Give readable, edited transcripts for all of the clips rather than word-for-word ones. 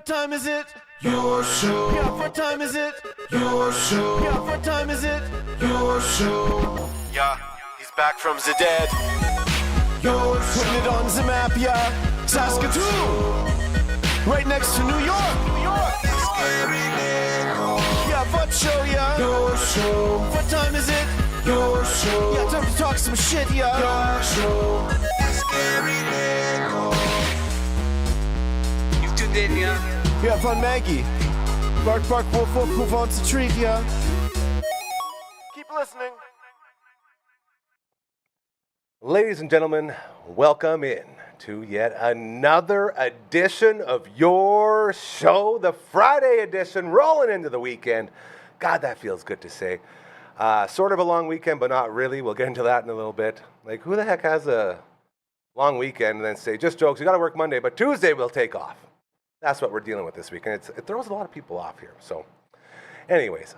What time is it? Your show. Yeah, what time is it? Your show. Yeah, what time is it? Your show. Yeah, he's back from the dead. Your show. Putting it on the map, yeah. Saskatoon. Right next to New York. New York. Yeah, what show, yeah. Your show. What time is it? Your show. Yeah, time to talk some shit, yeah. Your show. You've tuned in, yeah. Yeah, fun Maggie. Bark, bark, wolf, wolf, move on to treat, yeah. Keep listening. Ladies and gentlemen, welcome in to yet another edition of your show, the Friday edition, rolling into the weekend. God, that feels good to say. Sort of a long weekend, but not really. We'll get into that in a little bit. Like, who the heck has a long weekend and then say, just jokes, you got to work Monday, but Tuesday we'll take off. That's what we're dealing with this week, and it throws a lot of people off here. So, anyways,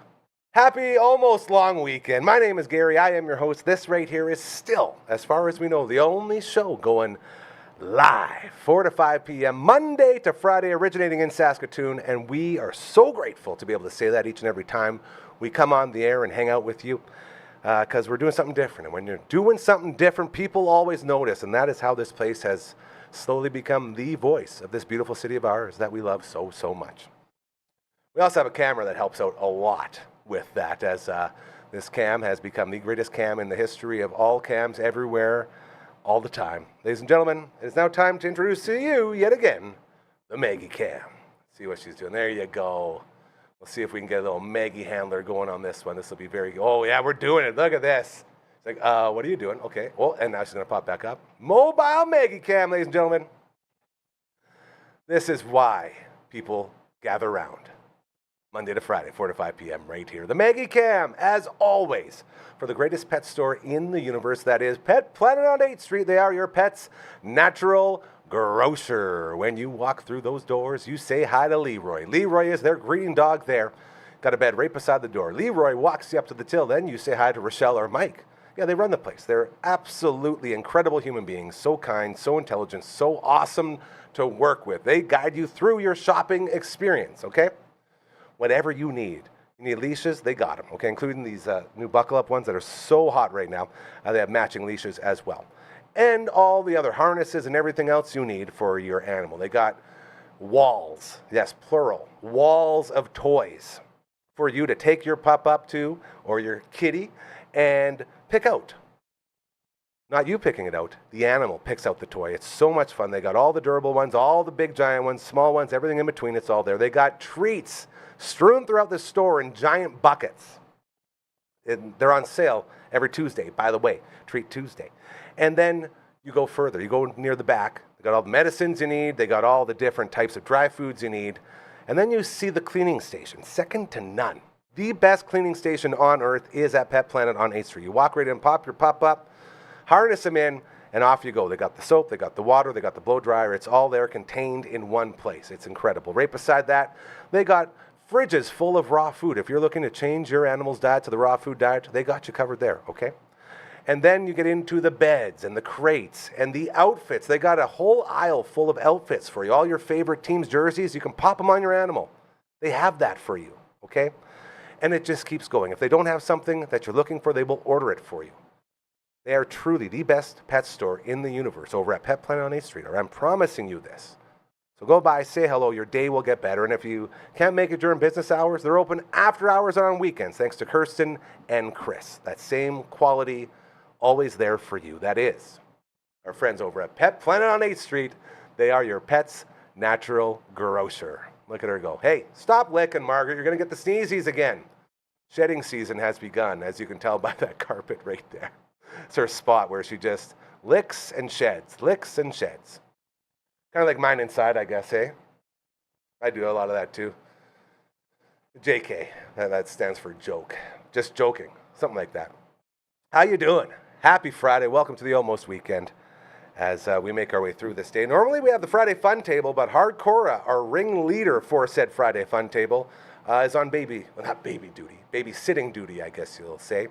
happy almost long weekend. My name is Gary. I am your host. This right here is still, as far as we know, the only show going live 4 to 5 p.m. Monday to Friday, originating in Saskatoon, and we are so grateful to be able to say that each and every time we come on the air and hang out with you, because we're doing something different. And when you're doing something different, people always notice, and that is how this place has slowly become the voice of this beautiful city of ours that we love so, so much. We also have a camera that helps out a lot with that, as this cam has become the greatest cam in the history of all cams everywhere, all the time. Ladies and gentlemen, it is now time to introduce to you, yet again, the Maggie Cam. See what she's doing. There you go. We'll see if we can get a little Maggie handler going on this one. This will be very, oh yeah, we're doing it. Look at this. It's like, what are you doing? Okay. Well, and now she's going to pop back up. Mobile Maggie Cam, ladies and gentlemen. This is why people gather around Monday to Friday, 4 to 5 p.m. right here. The Maggie Cam, as always, for the greatest pet store in the universe, that is Pet Planet on 8th Street. They are your pet's natural grocer. When you walk through those doors, you say hi to Leroy. Leroy is their greeting dog there. Got a bed right beside the door. Leroy walks you up to the till. Then you say hi to Rochelle or Mike. Yeah, they run the place. They're absolutely incredible human beings. So kind, so intelligent, so awesome to work with. They guide you through your shopping experience, okay? Whatever you need. You need leashes, they got them, okay? Including these new buckle-up ones that are so hot right now. They have matching leashes as well. And all the other harnesses and everything else you need for your animal. They got walls, yes, plural, walls of toys for you to take your pup up to, or your kitty, and pick out. Not you picking it out. The animal picks out the toy. It's so much fun. They got all the durable ones, all the big giant ones, small ones, everything in between. It's all there. They got treats strewn throughout the store in giant buckets. They're on sale every Tuesday, by the way, Treat Tuesday. And then you go further. You go near the back. They got all the medicines you need. They got all the different types of dry foods you need. And then you see the cleaning station, second to none. The best cleaning station on earth is at Pet Planet on 8th Street. You walk right in, pop your pup up, harness them in, and off you go. They got the soap, they got the water, they got the blow dryer. It's all there contained in one place. It's incredible. Right beside that, they got fridges full of raw food. If you're looking to change your animal's diet to the raw food diet, they got you covered there, okay? And then you get into the beds and the crates and the outfits. They got a whole aisle full of outfits for you. All your favorite team's jerseys, you can pop them on your animal. They have that for you, okay? And it just keeps going. If they don't have something that you're looking for, they will order it for you. They are truly the best pet store in the universe over at Pet Planet on 8th Street, or I'm promising you this. So go by, say hello, your day will get better. And if you can't make it during business hours, they're open after hours and on weekends, thanks to Kirsten and Chris. That same quality, always there for you. That is our friends over at Pet Planet on 8th Street. They are your pet's natural grocer. Look at her go. Hey, stop licking, Margaret. You're going to get the sneezies again. Shedding season has begun, as you can tell by that carpet right there. It's her spot where she just licks and sheds, licks and sheds. Kind of like mine inside, I guess, eh? I do a lot of that too. JK, that stands for joke. Just joking, something like that. How you doing? Happy Friday. Welcome to the almost weekend as we make our way through this day. Normally we have the Friday Fun Table, but Hardcora, our ringleader for said Friday Fun Table, is on babysitting duty, I guess you'll say.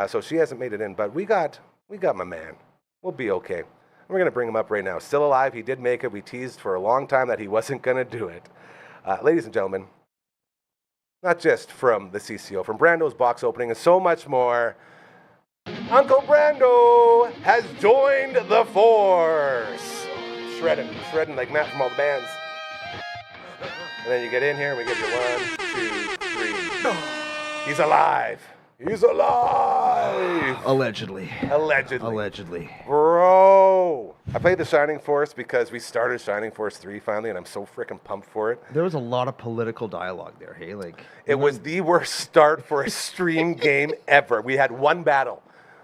So she hasn't made it in, but we got my man. We'll be okay. We're going to bring him up right now. Still alive. He did make it. We teased for a long time that he wasn't going to do it. Ladies and gentlemen, not just from the CCO, from Brando's box opening and so much more, Uncle Brando has joined the force. Shredding like Matt from all the bands. And then you get in here and we give you 1, 2, 3. He's alive. He's alive. Allegedly. Bro. I played the Shining Force because we started Shining Force 3 finally, and I'm so freaking pumped for it. There was a lot of political dialogue there, hey? It was the worst start for a stream game ever. We had one battle.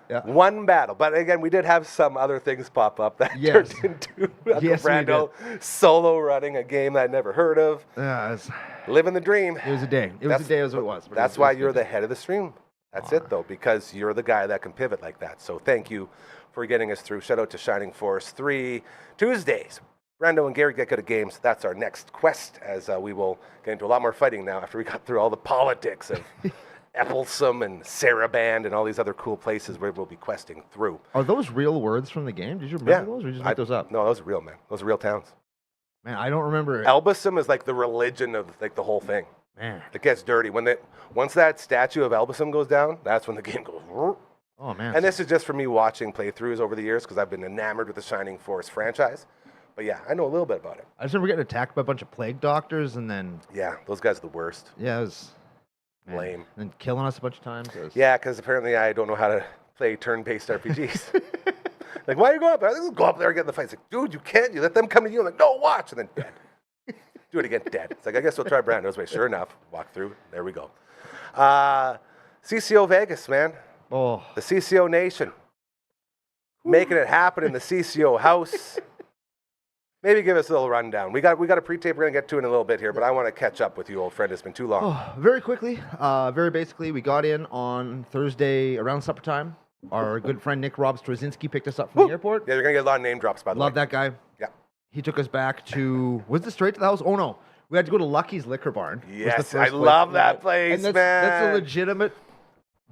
Yeah. One battle. But again, we did have some other things pop up that Yes. turned into Uncle Yes, we Brando solo running a game that I'd never heard of. Yeah, Living the dream. it was a day. It was a day as it was. but That's it why was you're good. the head of the stream. That's it, though, because you're the guy that can pivot like that. So thank you for getting us through. Shout out to Shining Force 3 Tuesdays. Brando and Gary get good at games. That's our next quest, as we will get into a lot more fighting now after we got through all the politics of Epplesome and Saraband and all these other cool places where we'll be questing through. Are those real words from the game? Did you remember those, or did you just make those up? No, those are real, man. Those are real towns. Man, I don't remember it. Elbasum is like the religion of like the whole thing. Man. It gets dirty. Once that statue of Elbasum goes down, that's when the game goes. Oh, man. And this is just for me watching playthroughs over the years because I've been enamored with the Shining Force franchise. But yeah, I know a little bit about it. I just remember getting attacked by a bunch of plague doctors, and then... Yeah, those guys are the worst. Yeah, it was... man. Lame. And killing us a bunch of times. Yeah, because apparently I don't know how to play turn-based RPGs. Like, why are you going up there? Let's go up there and get in the fight. It's like, dude, you can't. You let them come to you. I'm like, no, watch. And then dead. Do it again, dead. It's like, I guess we'll try Brando's way. Sure enough, walk through. There we go. CCO Vegas, man. Oh. The CCO Nation. Making it happen in the CCO house. Maybe give us a little rundown. We got a pre-tape we're going to get to in a little bit here, but I want to catch up with you, old friend. It's been too long. Oh, very quickly, very basically, we got in on Thursday around supper time. Our good friend Nick Rob Straczynski picked us up from the airport. Yeah, you're going to get a lot of name drops, by the way. Love that guy. Yeah. He took us back to, was it straight to the house? Oh, no. We had to go to Lucky's Liquor Barn. Yes, I love that place, and that's, man. That's a legitimate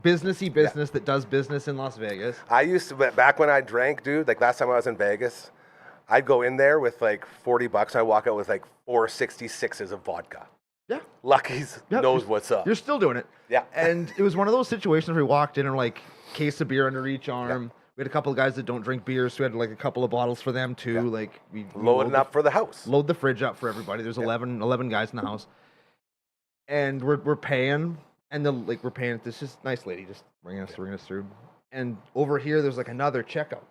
businessy business that does business in Las Vegas. I used to, back when I drank, dude, like last time I was in Vegas, I'd go in there with like $40 and I'd walk out with like 466s of vodka. Yeah. Lucky's knows what's up. You're still doing it. Yeah. And it was one of those situations where we walked in and like case of beer under each arm. Yeah. We had a couple of guys that don't drink beer, so we had like a couple of bottles for them too. Yeah. Like we loading up for the house. Load the fridge up for everybody. There's 11 guys in the house, and we're paying, and we're paying. This just nice lady just bringing us through. And over here, there's like another checkout.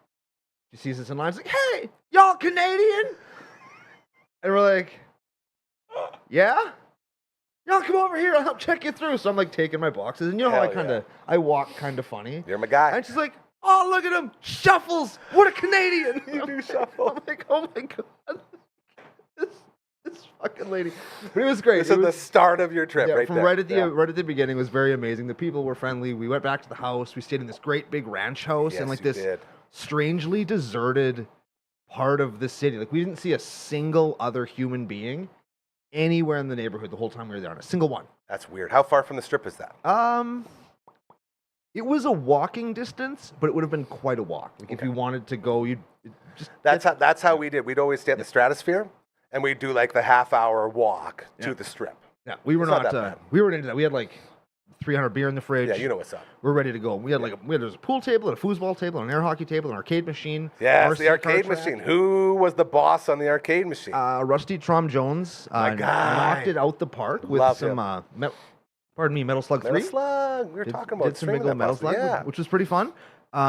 She sees us in line. She's like, "Hey, y'all Canadian?" And we're like, "Yeah." Y'all come over here. I'll help check you through. So I'm like taking my boxes, and you know how I walk kind of funny. You're my guy. And she's like, "Oh, look at him, shuffles. What a Canadian!" You do shuffle. I'm like, "Oh my god, this fucking lady." But it was great. This is the start of your trip, right from there. right at the beginning, it was very amazing. The people were friendly. We went back to the house. We stayed in this great big ranch house in like this strangely deserted part of the city. Like we didn't see a single other human being anywhere in the neighborhood the whole time we were there, on a single one. That's weird. How far from the strip is that? It was a walking distance, but it would have been quite a walk. Like if you wanted to go, you'd just... That's how we did. We'd always stay at the Stratosphere, and we'd do like the half-hour walk to the strip. Yeah, we were we weren't into that. We had like 300 beer in the fridge. Yeah, you know what's up. We're ready to go. We had there was a pool table, and a foosball table, and an air hockey table, an arcade machine. Yes, the arcade machine. Who was the boss on the arcade machine? Rusty Trom Jones. My guy. Knocked it out the park with some Metal Slug 3. Metal Slug. We were talking about some big old Metal Slug, which was pretty fun.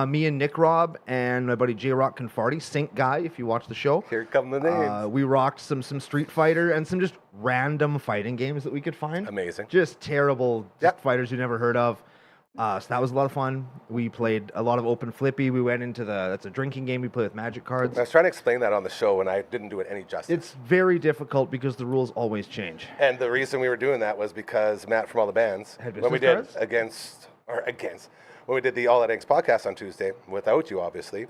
Me and Nick Rob and my buddy J-Rock Confarty, Sync Guy, if you watch the show. Here come the names. We rocked some Street Fighter and some just random fighting games that we could find. Amazing. Just terrible fighters you never heard of. So that was a lot of fun. We played a lot of Open Flippy. We went into that's a drinking game. We play with magic cards. I was trying to explain that on the show, and I didn't do it any justice. It's very difficult because the rules always change. And the reason we were doing that was because Matt from all the bands, when we did when we did the All That Inks podcast on Tuesday, without you obviously,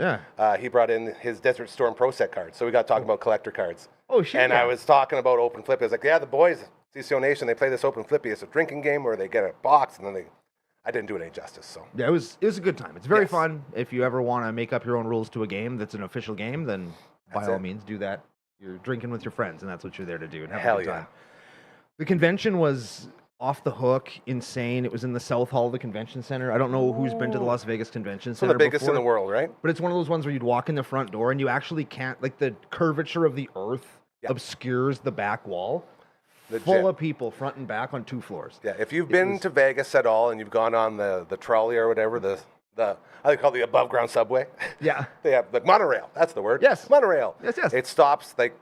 he brought in his Desert Storm Pro Set cards. So we got talking about collector cards. Oh shit! And I was talking about Open Flippy. I was like, yeah, the boys, CCO Nation, they play this Open Flippy. It's a drinking game where they get a box and then I didn't do it any justice. So yeah, it was a good time. It's very fun. If you ever want to make up your own rules to a game that's an official game, then by all means do that. You're drinking with your friends, and that's what you're there to do. And have a good time. The convention was off the hook, insane. It was in the South Hall of the Convention Center. I don't know who's been to the Las Vegas Convention So Center the biggest before, in the world, right? but it's one of those ones where you'd walk in the front door and you actually can't, like the curvature of the earth Yeah. obscures the back wall. Legit. Full of people, front and back, on 2 floors. Yeah, if you've been to Vegas at all and you've gone on the trolley or whatever, the I call it the above ground subway. Yeah. They have the monorail. That's the word. Yes. Monorail. Yes, yes. It stops, like,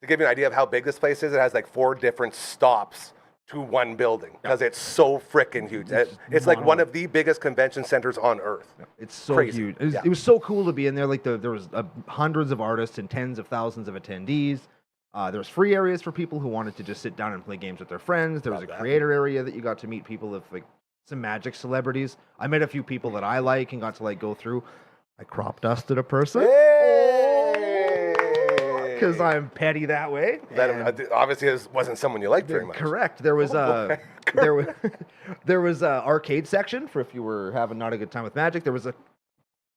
to give you an idea of how big this place is, it has like 4 different stops to one building because it's so freaking huge. It's like one of the biggest convention centers on earth. It's so Crazy. huge. Yeah. It was so cool to be in there. Like there was hundreds of artists and tens of thousands of attendees. There was free areas for people who wanted to just sit down and play games with their friends. There was Love a that. creator area that you got to meet people of like some Magic celebrities. I met a few people that I like and got to like go through. I crop dusted a person because I'm petty that way. That obviously wasn't someone you liked very much. Correct. There was there was a arcade section for if you were having not a good time with Magic. There was a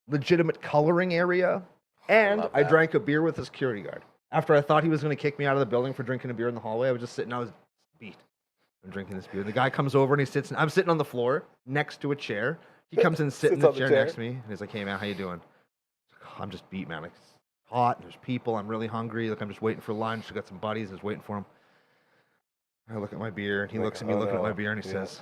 legitimate coloring area, and love I that. drank a beer with the security guard. After I thought he was going to kick me out of the building for drinking a beer in the hallway, I was just sitting. I was beat. I'm drinking this beer. The guy comes over and he sits. I'm sitting on the floor next to a chair. He comes and sits in Sits the on the chair, chair. next to me, and he's like, "Hey man, how you doing?" I'm just beat, man. Like, it's hot. There's people. I'm really hungry. Like I'm just waiting for lunch. I got some buddies. I was waiting for him. I look at my beer, and he Like, looks at me, oh, looking at no. my beer, and he Yeah. says,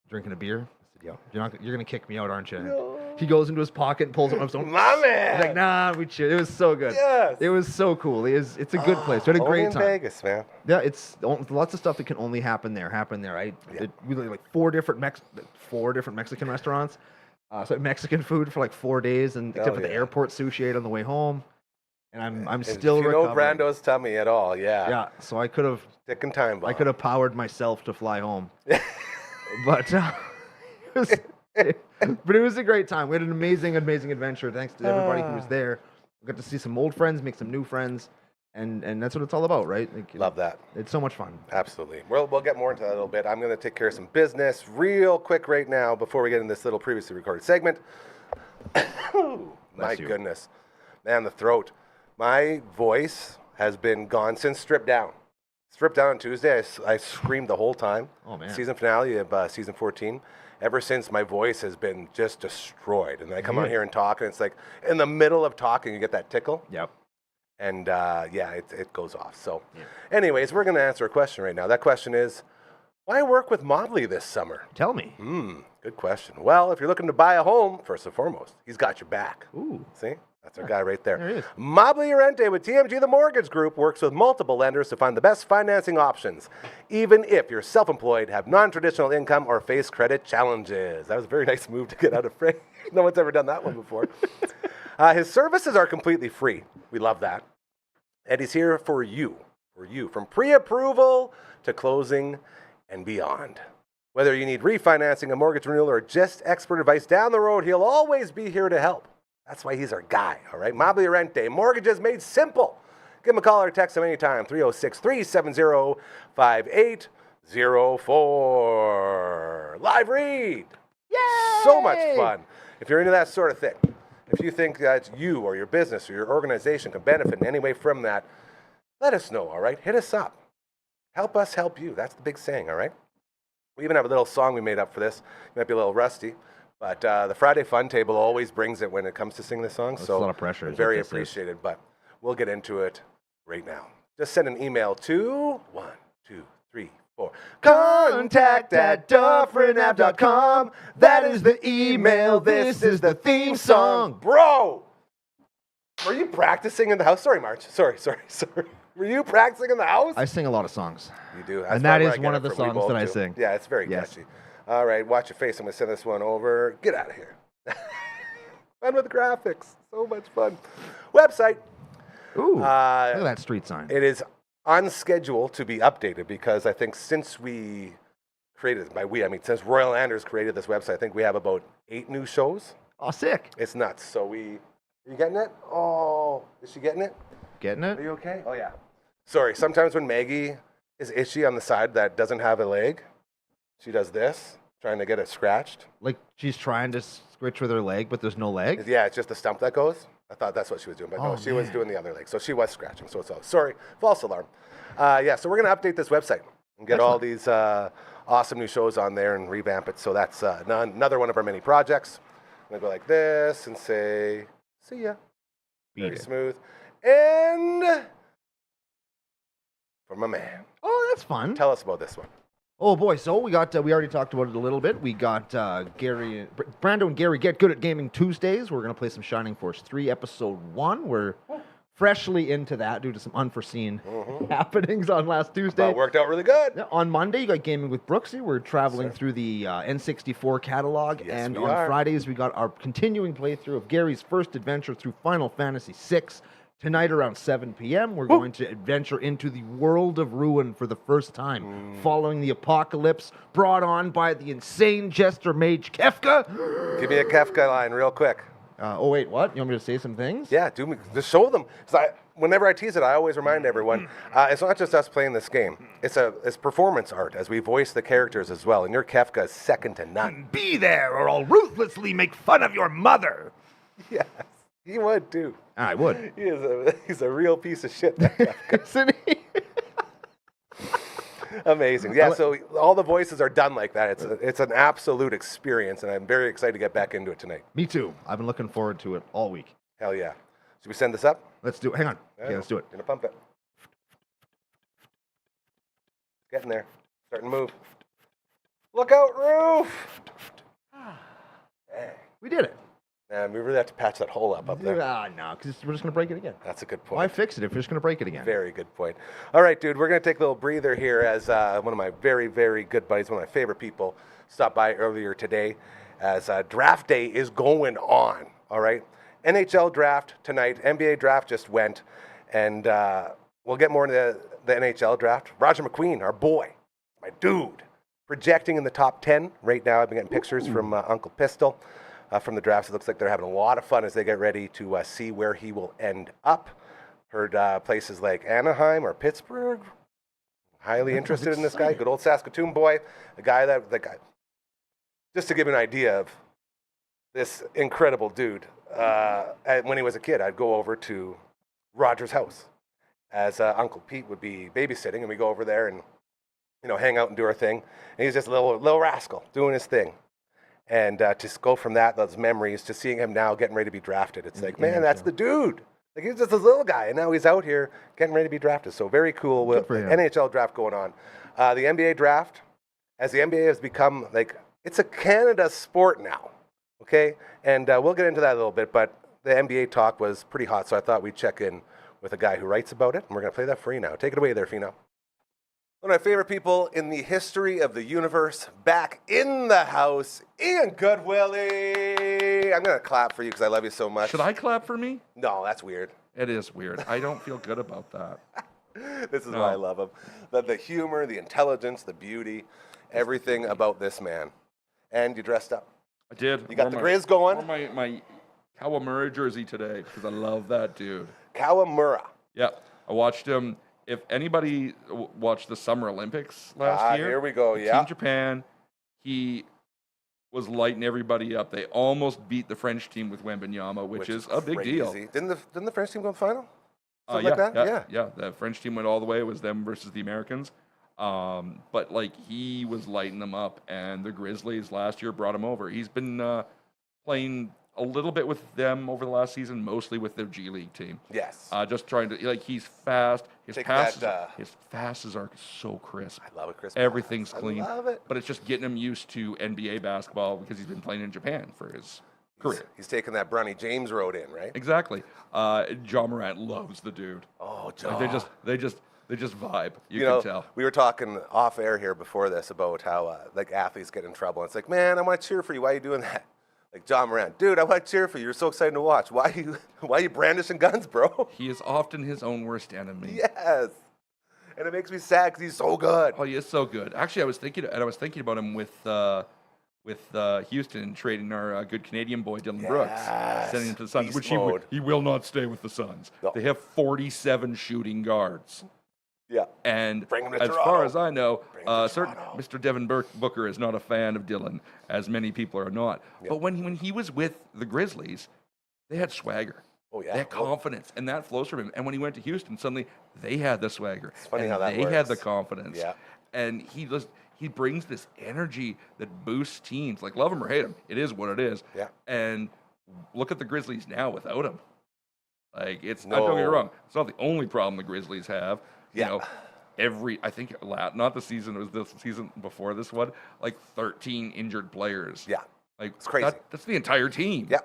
"Drinking a beer?" I said, "Yeah." You're gonna kick me out, aren't you? No. He goes into his pocket and pulls up. I'm so My man. He's like, "Nah, we chill." It was so good. Yes. It was so cool. It's a good place. We had a Only great in time. Vegas, man. Yeah, it's lots of stuff that can only happen there. It really like 4 different Mexican restaurants. So Mexican food for like 4 days, and except for the yeah. airport sushi I ate on the way home. And I'm If still you know recovering. Brando's tummy at all, yeah. Yeah, so I could have Ticking time bomb. powered myself to fly home. But it was, but it was a great time. We had an amazing adventure. Thanks to everybody who was there. We got to see some old friends, make some new friends, and that's what it's all about, right? Like, Love that. It's so much fun. Absolutely. We'll get more into that a little bit. I'm going to take care of some business real quick right now before we get in this little previously recorded segment. My Bless you. goodness. Man, the throat. My voice has been gone since Stripped Down. Stripped Down on Tuesday, I screamed the whole time. Oh, man. Season finale of season 14. Ever since, my voice has been just destroyed. And I come out here and talk, and it's like in the middle of talking, you get that tickle. Yep. And it goes off. So, anyways, we're going to answer a question right now. That question is, why work with Mobley this summer? Tell me. Good question. Well, if you're looking to buy a home, first and foremost, he's got your back. Ooh. See? That's our guy right there. There he is. Mobley Urente with TMG The Mortgage Group works with multiple lenders to find the best financing options, even if you're self-employed, have non-traditional income, or face credit challenges. That was a very nice move to get out of frame. No one's ever done that one before. His services are completely free. We love that. And he's here for you, from pre-approval to closing and beyond. Whether you need refinancing, a mortgage renewal, or just expert advice down the road, he'll always be here to help. That's why he's our guy, all right? Mobley Urente, mortgages made simple. Give him a call or text him anytime, 306-370-5804. Live read. Yay! So much fun. If you're into that sort of thing, if you think that you or your business or your organization can benefit in any way from that, let us know, all right? Hit us up. Help us help you. That's the big saying, all right? We even have a little song we made up for this. It might be a little rusty, but the Friday Fun Table always brings it when it comes to singing the song. That's so a lot of pressure, is what Very this is. appreciated, but we'll get into it right now. Just send an email to 1-2-3-4 contact@dufferinav.com. That is the email. This is the theme song. Bro, were you practicing in the house? Sorry, March. Sorry. Were you practicing in the house? I sing a lot of songs. You do. And that probably is where I one get of it the from. We songs that both I do. sing. Yeah, it's very Yes. catchy. All right, watch your face. I'm going to send this one over. Get out of here. Fun with graphics. So much fun. Website. Ooh, look at that street sign. It is on schedule to be updated because I think since we created it, by we, I mean since Royal Anders created this website, I think we have about 8 new shows. Oh, sick. It's nuts. So are you getting it? Oh, is she getting it? Getting it? Are you okay? Oh, yeah. Sorry, sometimes when Maggie is itchy on the side that doesn't have a leg, she does this, trying to get it scratched. Like she's trying to switch with her leg, but there's no leg? Yeah, it's just the stump that goes. I thought that's what she was doing, but Oh, no, she was man. doing the other leg. So she was scratching. So it's all, sorry, false alarm. Yeah, so we're going to update this website and get all these awesome new shows on there and revamp it. So that's another one of our many projects. I'm going to go like this and say, see ya. Very smooth. And for my man. Oh, that's fun. Tell us about this one. Oh boy, so we already talked about it a little bit. We got Brando and Gary Get Good at Gaming Tuesdays. We're gonna play some Shining Force 3 Episode 1. We're freshly into that due to some unforeseen happenings on last Tuesday. Well, it worked out really good. On Monday, you got Gaming with Brooksy. We're traveling through the N64 catalog. Yes, and we on are. Fridays, we got our continuing playthrough of Gary's first adventure through Final Fantasy VI. Tonight around 7 p.m., we're going to adventure into the world of ruin for the first time, following the apocalypse brought on by the insane jester mage Kefka. Give me a Kefka line real quick. Oh, wait, what? You want me to say some things? Yeah, just show them. 'Cause whenever I tease it, I always remind everyone, it's not just us playing this game. It's performance art as we voice the characters as well. And your Kefka is second to none. Be there, or I'll ruthlessly make fun of your mother. Yes, he would too. I would. He's a real piece of shit, that Kefka. Isn't he? Amazing. Yeah, so all the voices are done like that. It's an absolute experience, and I'm very excited to get back into it tonight. Me too. I've been looking forward to it all week. Hell yeah. Should we send this up? Let's do it. Hang on. Okay, let's do it. Gonna pump it. Getting there. Starting to move. Look out, roof! Dang. We did it. Man, we really have to patch that hole up there. No, because we're just going to break it again. That's a good point. Why fix it if we're just going to break it again? Very good point. All right, dude, we're going to take a little breather here as one of my very, very good buddies, one of my favorite people, stopped by earlier today as draft day is going on, all right? NHL draft tonight. NBA draft just went, and we'll get more into the NHL draft. Roger McQueen, our boy, my dude, projecting in the top 10 right now. I've been getting pictures from Uncle Pistol. From the drafts, it looks like they're having a lot of fun as they get ready to see where he will end up. Heard places like Anaheim or Pittsburgh. Highly interested in this guy. Good old Saskatoon boy. The guy. Just to give you an idea of this incredible dude, when he was a kid, I'd go over to Roger's house as Uncle Pete would be babysitting, and we go over there and hang out and do our thing. And he's just a little rascal doing his thing. And just go from those memories to seeing him now getting ready to be drafted. It's like, man, that's the dude. Like, he's just this little guy, and now he's out here getting ready to be drafted. So very cool with NHL draft going on. The NBA draft, as the NBA has become, it's a Canada sport now, okay? And we'll get into that a little bit, but the NBA talk was pretty hot, so I thought we'd check in with a guy who writes about it, and we're going to play that for you now. Take it away there, Fino. One of my favorite people in the history of the universe, back in the house, Ian Goodwillie. I'm going to clap for you because I love you so much. Should I clap for me? No, that's weird. It is weird. I don't feel good about that. This is why I love him. The humor, the intelligence, the beauty, everything about this man. And you dressed up. I did. You got the Grizz going? I wore my Kawamura jersey today because I love that dude. Kawamura. Yeah. I watched him. If anybody watched the Summer Olympics last year, here we go. Team Japan, he was lighting everybody up. They almost beat the French team with Wembanyama, which is a big deal. Didn't the French team go to the final? Something like that? Yeah. The French team went all the way. It was them versus the Americans. But he was lighting them up, and the Grizzlies last year brought him over. He's been playing a little bit with them over the last season, mostly with their G League team. Yes. Just trying to he's fast. His passes are so crisp. I love it, crisp. Everything's clean. I love it. But it's just getting him used to NBA basketball because he's been playing in Japan for his career. He's taking that Bronny James road in, right? Exactly. John Morant loves the dude. Oh, John. They just vibe. You can tell. We were talking off air here before this about how athletes get in trouble. It's like, man, I want to cheer for you. Why are you doing that? Like John Morant, dude, I want to cheer for you. You're so excited to watch. Why are you brandishing guns, bro? He is often his own worst enemy. Yes, and it makes me sad because he's so good. Oh, he is so good. Actually, I was thinking about him with Houston trading our good Canadian boy Dylan Brooks, sending him to the Suns, which he will not stay with the Suns. No. They have 47 shooting guards. Yeah. And as Toronto. far as I know, Mr. Devin Booker is not a fan of Dylan, as many people are not. Yep. But when he was with the Grizzlies, they had swagger. Oh, yeah. They had confidence, and that flows from him. And when he went to Houston, suddenly they had the swagger. It's funny and how that they had the works. confidence. Yeah. And he brings this energy that boosts teams. Like, love him or hate him, it is what it is. Yeah. And look at the Grizzlies now without him. Like, don't get me No. wrong, it's not the only problem the Grizzlies have. Yeah. You know, I think not the season, it was the season before this one, like 13 injured players. Yeah. Like, It's crazy. That's the entire team. Yeah.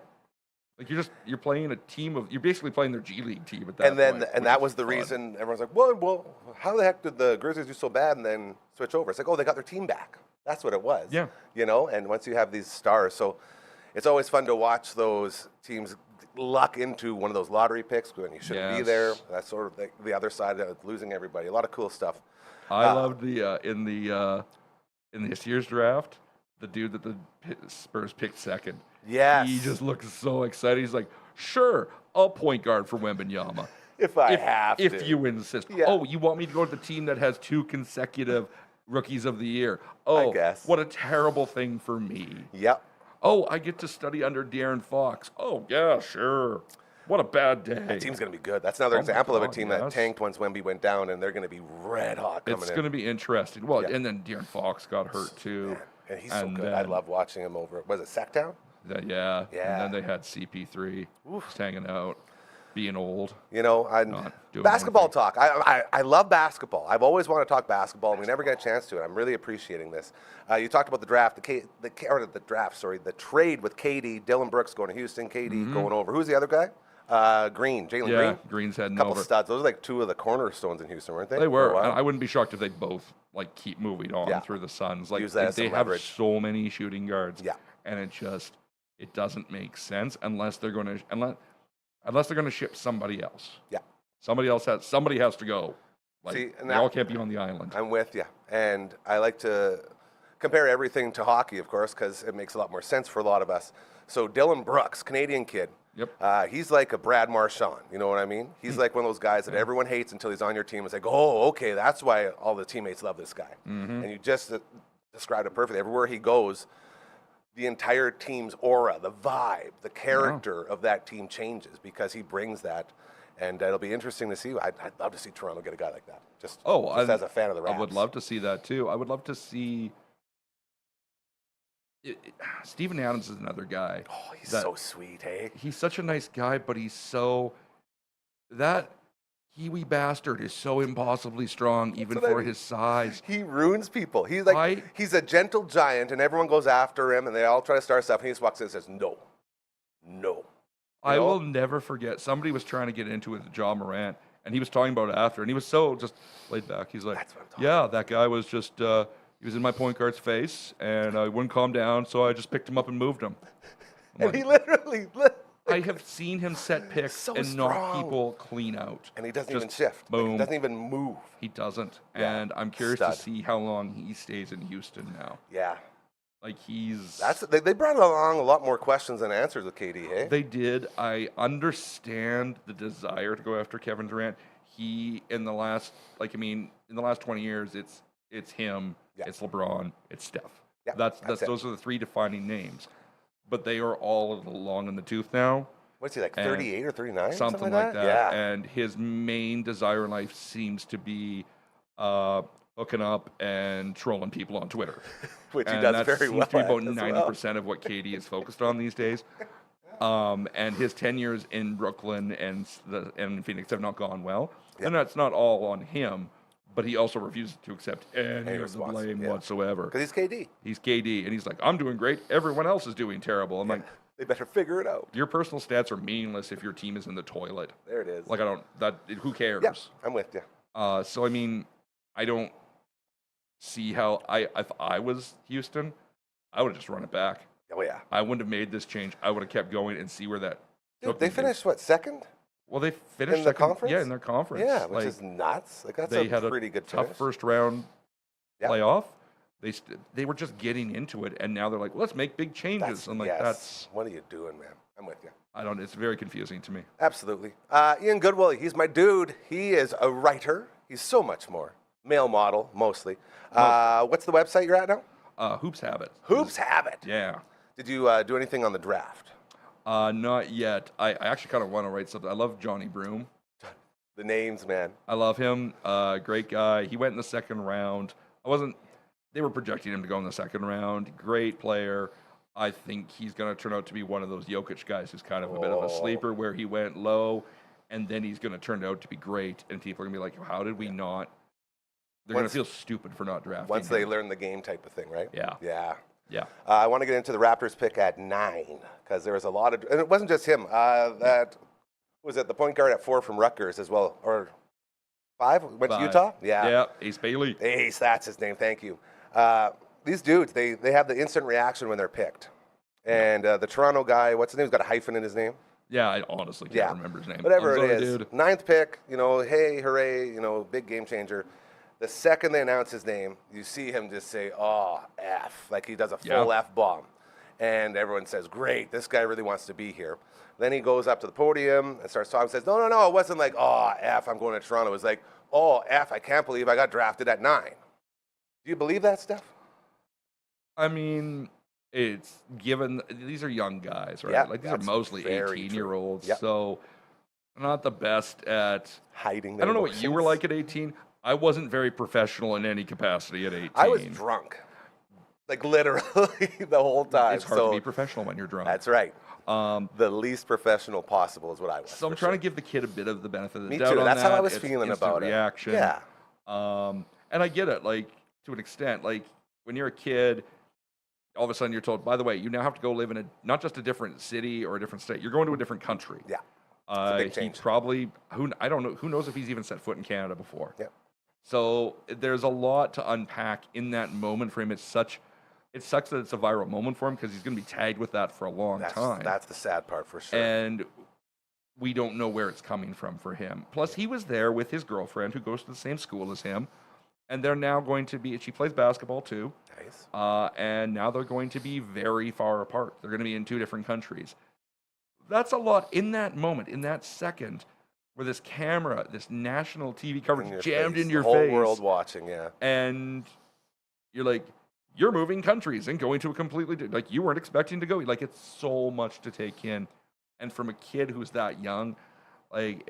Like, you're playing a team you're basically playing their G League team at that point. And that was the reason everyone's like, well, how the heck did the Grizzlies do so bad and then switch over? It's like, oh, they got their team back. That's what it was. Yeah. You know, and once you have these stars, so it's always fun to watch those teams luck into one of those lottery picks when you shouldn't be there. That's sort of the other side of losing everybody. A lot of cool stuff. I loved in this year's draft, the dude that the Spurs picked second. Yes. He just looks so excited. He's like, sure, I'll point guard for Wembanyama. If I have to. If you insist. Yeah. Oh, you want me to go to the team that has 2 consecutive rookies of the year? Oh, I guess. What a terrible thing for me. Yep. Oh, I get to study under De'Aaron Fox. Oh, yeah, sure. What a bad day. That team's going to be good. That's another Oh my example of a God, team that yes. tanked once Wemby went down, and they're going to be red hot coming It's in. going to be interesting. Well, Yeah. and then De'Aaron Fox got hurt too. Man, and he's so good. I then- love watching him over. Was it Sacktown? Yeah. Yeah. And then they had CP3 just hanging out, being old. You know, Not doing basketball anything. talk. I love basketball. I've always wanted to talk basketball, and we never get a chance to. And I'm really appreciating this. You talked about the draft, the trade with KD, Dylan Brooks going to Houston, KD going over. Who's the other guy? Green, Jalen Yeah, Green. Green's heading Couple over. studs. Those are like 2 of the cornerstones in Houston, weren't they? They for a were. while? And I wouldn't be shocked if they both keep moving on Yeah. through the Suns. Like Use that as they some have leverage. so many shooting guards. Yeah. And it doesn't make sense unless they're going to ship somebody else. Yeah. Somebody has to go. Like, See, and they that- all can't be on the island. I'm with you. And I like to compare everything to hockey, of course, because it makes a lot more sense for a lot of us. So Dylan Brooks, Canadian kid. Yep. He's like a Brad Marchand. You know what I mean? He's like one of those guys that everyone hates until he's on your team. It's like, oh, okay, that's why all the teammates love this guy. And you just described it perfectly. Everywhere he goes, the entire team's aura, the vibe, the character of that team changes because he brings that. And it'll be interesting to see. I'd love to see Toronto get a guy like that. Just as a fan of the Raps. I would love to see that too. I would love to see. Steven Adams is another guy. Oh, he's so sweet, hey? He's such a nice guy, but that Kiwi bastard is so impossibly strong, even what I for mean. his size. He ruins people. He's like he's a gentle giant, and everyone goes after him, and they all try to start stuff, and he just walks in and says, no. I will never forget. Somebody was trying to get into it with John Morant, and he was talking about it after, and he was so just laid back. He's like, That's what I'm talking yeah, that guy was just, he was in my point guard's face, and I wouldn't calm down, so I just picked him up and moved him. I'm And like, he literally, I have seen him set picks So and knock strong. people clean out. and he doesn't Just even shift. Like, he Boom. doesn't even move. He doesn't. Yeah, And I'm curious stud. to see how long he stays in Houston now. Yeah. Like, he's... They brought along a lot more questions than answers with KD, hey? They did. I understand the desire to go after Kevin Durant. In the last 20 years, it's him, Yeah. it's LeBron, it's Steph. Yeah, That's that's it. those are the 3 defining names. But they are all long in the tooth now. What's he, like And 38 or 39? Something like that. Yeah. And his main desire in life seems to be hooking up and trolling people on Twitter. Which he And does that very seems well to be about at as well. 90% of what KD is focused on these days. And his tenures in Brooklyn and Phoenix have not gone well. Yeah. And that's not all on him, but he also refuses to accept any of the response, blame yeah. whatsoever. Because he's KD. He's KD, and he's like, I'm doing great. Everyone else is doing terrible. I'm like, They better figure it out. your personal stats are meaninless if your team is in the toilet. There it is. Like, who cares? Yeah, I'm with you. So, I mean, I don't see how if I was Houston, I would have just run it back. Oh, yeah. I wouldn't have made this change. I would have kept going and see where that Dude, took they me to. finished, what, second? Well, they finished in the second- conference? Yeah, in their conference. Yeah, which Like, is nuts. Like, that's they a had pretty good tough finish. first round Yeah. playoff. They were just getting into it, and now they're like, let's make big changes. I'm like, yes. What are you doing, man? I'm with you. It's very confusing to me. Absolutely. Ian Goodwill, he's my dude. He is a writer. He's so much more. Male model, mostly. What's the website you're at now? Hoops Habit. Hoops Habit. Yeah. Did you do anything on the draft? Not yet. I actually kind of want to write something. I love Johnny Broom. The names, man. I love him. Great guy. He went in the second round. They were projecting him to go in the second round. Great player. I think he's going to turn out to be one of those Jokic guys who's kind of a bit of a sleeper where he went low, and then he's going to turn out to be great, and people are going to be like, how did we not? They're going to feel stupid for not drafting Once him. They learn the game type of thing, right? Yeah. Yeah. I want to get into the Raptors pick at 9 because there was a lot of, and it wasn't just him. That was it. The point guard at 4 from Rutgers as well, or 5 went to Utah. Yeah. Ace Bailey. Ace, that's his name. Thank you. These dudes, they have the instant reaction when they're picked. And the Toronto guy, what's his name? He's got a hyphen in his name. Yeah, I honestly can't remember his name. Whatever I'm it sorry, is. dude. 9th pick, hey, hooray, big game changer. The second they announce his name, you see him just say, oh, F, like he does a full F-bomb. And everyone says, great, this guy really wants to be here. Then he goes up to the podium and starts talking and says, no, it wasn't like, oh, F, I'm going to Toronto. It was like, oh, F, I can't believe I got drafted at 9. Do you believe that stuff? I mean, it's given these are young guys, right? Yeah, like these are mostly 18-year-olds, Yep. so not the best at Hiding I their don't know what you were emotions. like at 18. I wasn't very professional in any capacity at 18. I was drunk, like literally the whole time. It's hard to be professional when you're drunk. That's right. The least professional possible is what I was. So I'm trying to give the kid a bit of the benefit of the Me doubt too. on That's that. how I was It's feeling instant about reaction. it. Yeah. And I get it, like, to an extent. Like, when you're a kid, all of a sudden you're told, by the way, you now have to go live in not just a different city or a different state. You're going to a different country. Yeah. It's a big He change. probably, I don't know, who knows if he's even set foot in Canada before. Yeah. So there's a lot to unpack in that moment for him. It sucks that it's a viral moment for him because he's going to be tagged with that for a long time. That's the sad part for sure. And we don't know where it's coming from for him. Plus, he was there with his girlfriend who goes to the same school as him. And they're now going to be, she plays basketball too. Nice. And now they're going to be very far apart. They're going to be in 2 different countries. That's a lot in that moment, in that second, where this camera, this national TV coverage jammed in your face. The whole world watching, yeah. And you're like, you're moving countries and going to a completely different, like you weren't expecting to go. Like, it's so much to take in. And from a kid who's that young, like,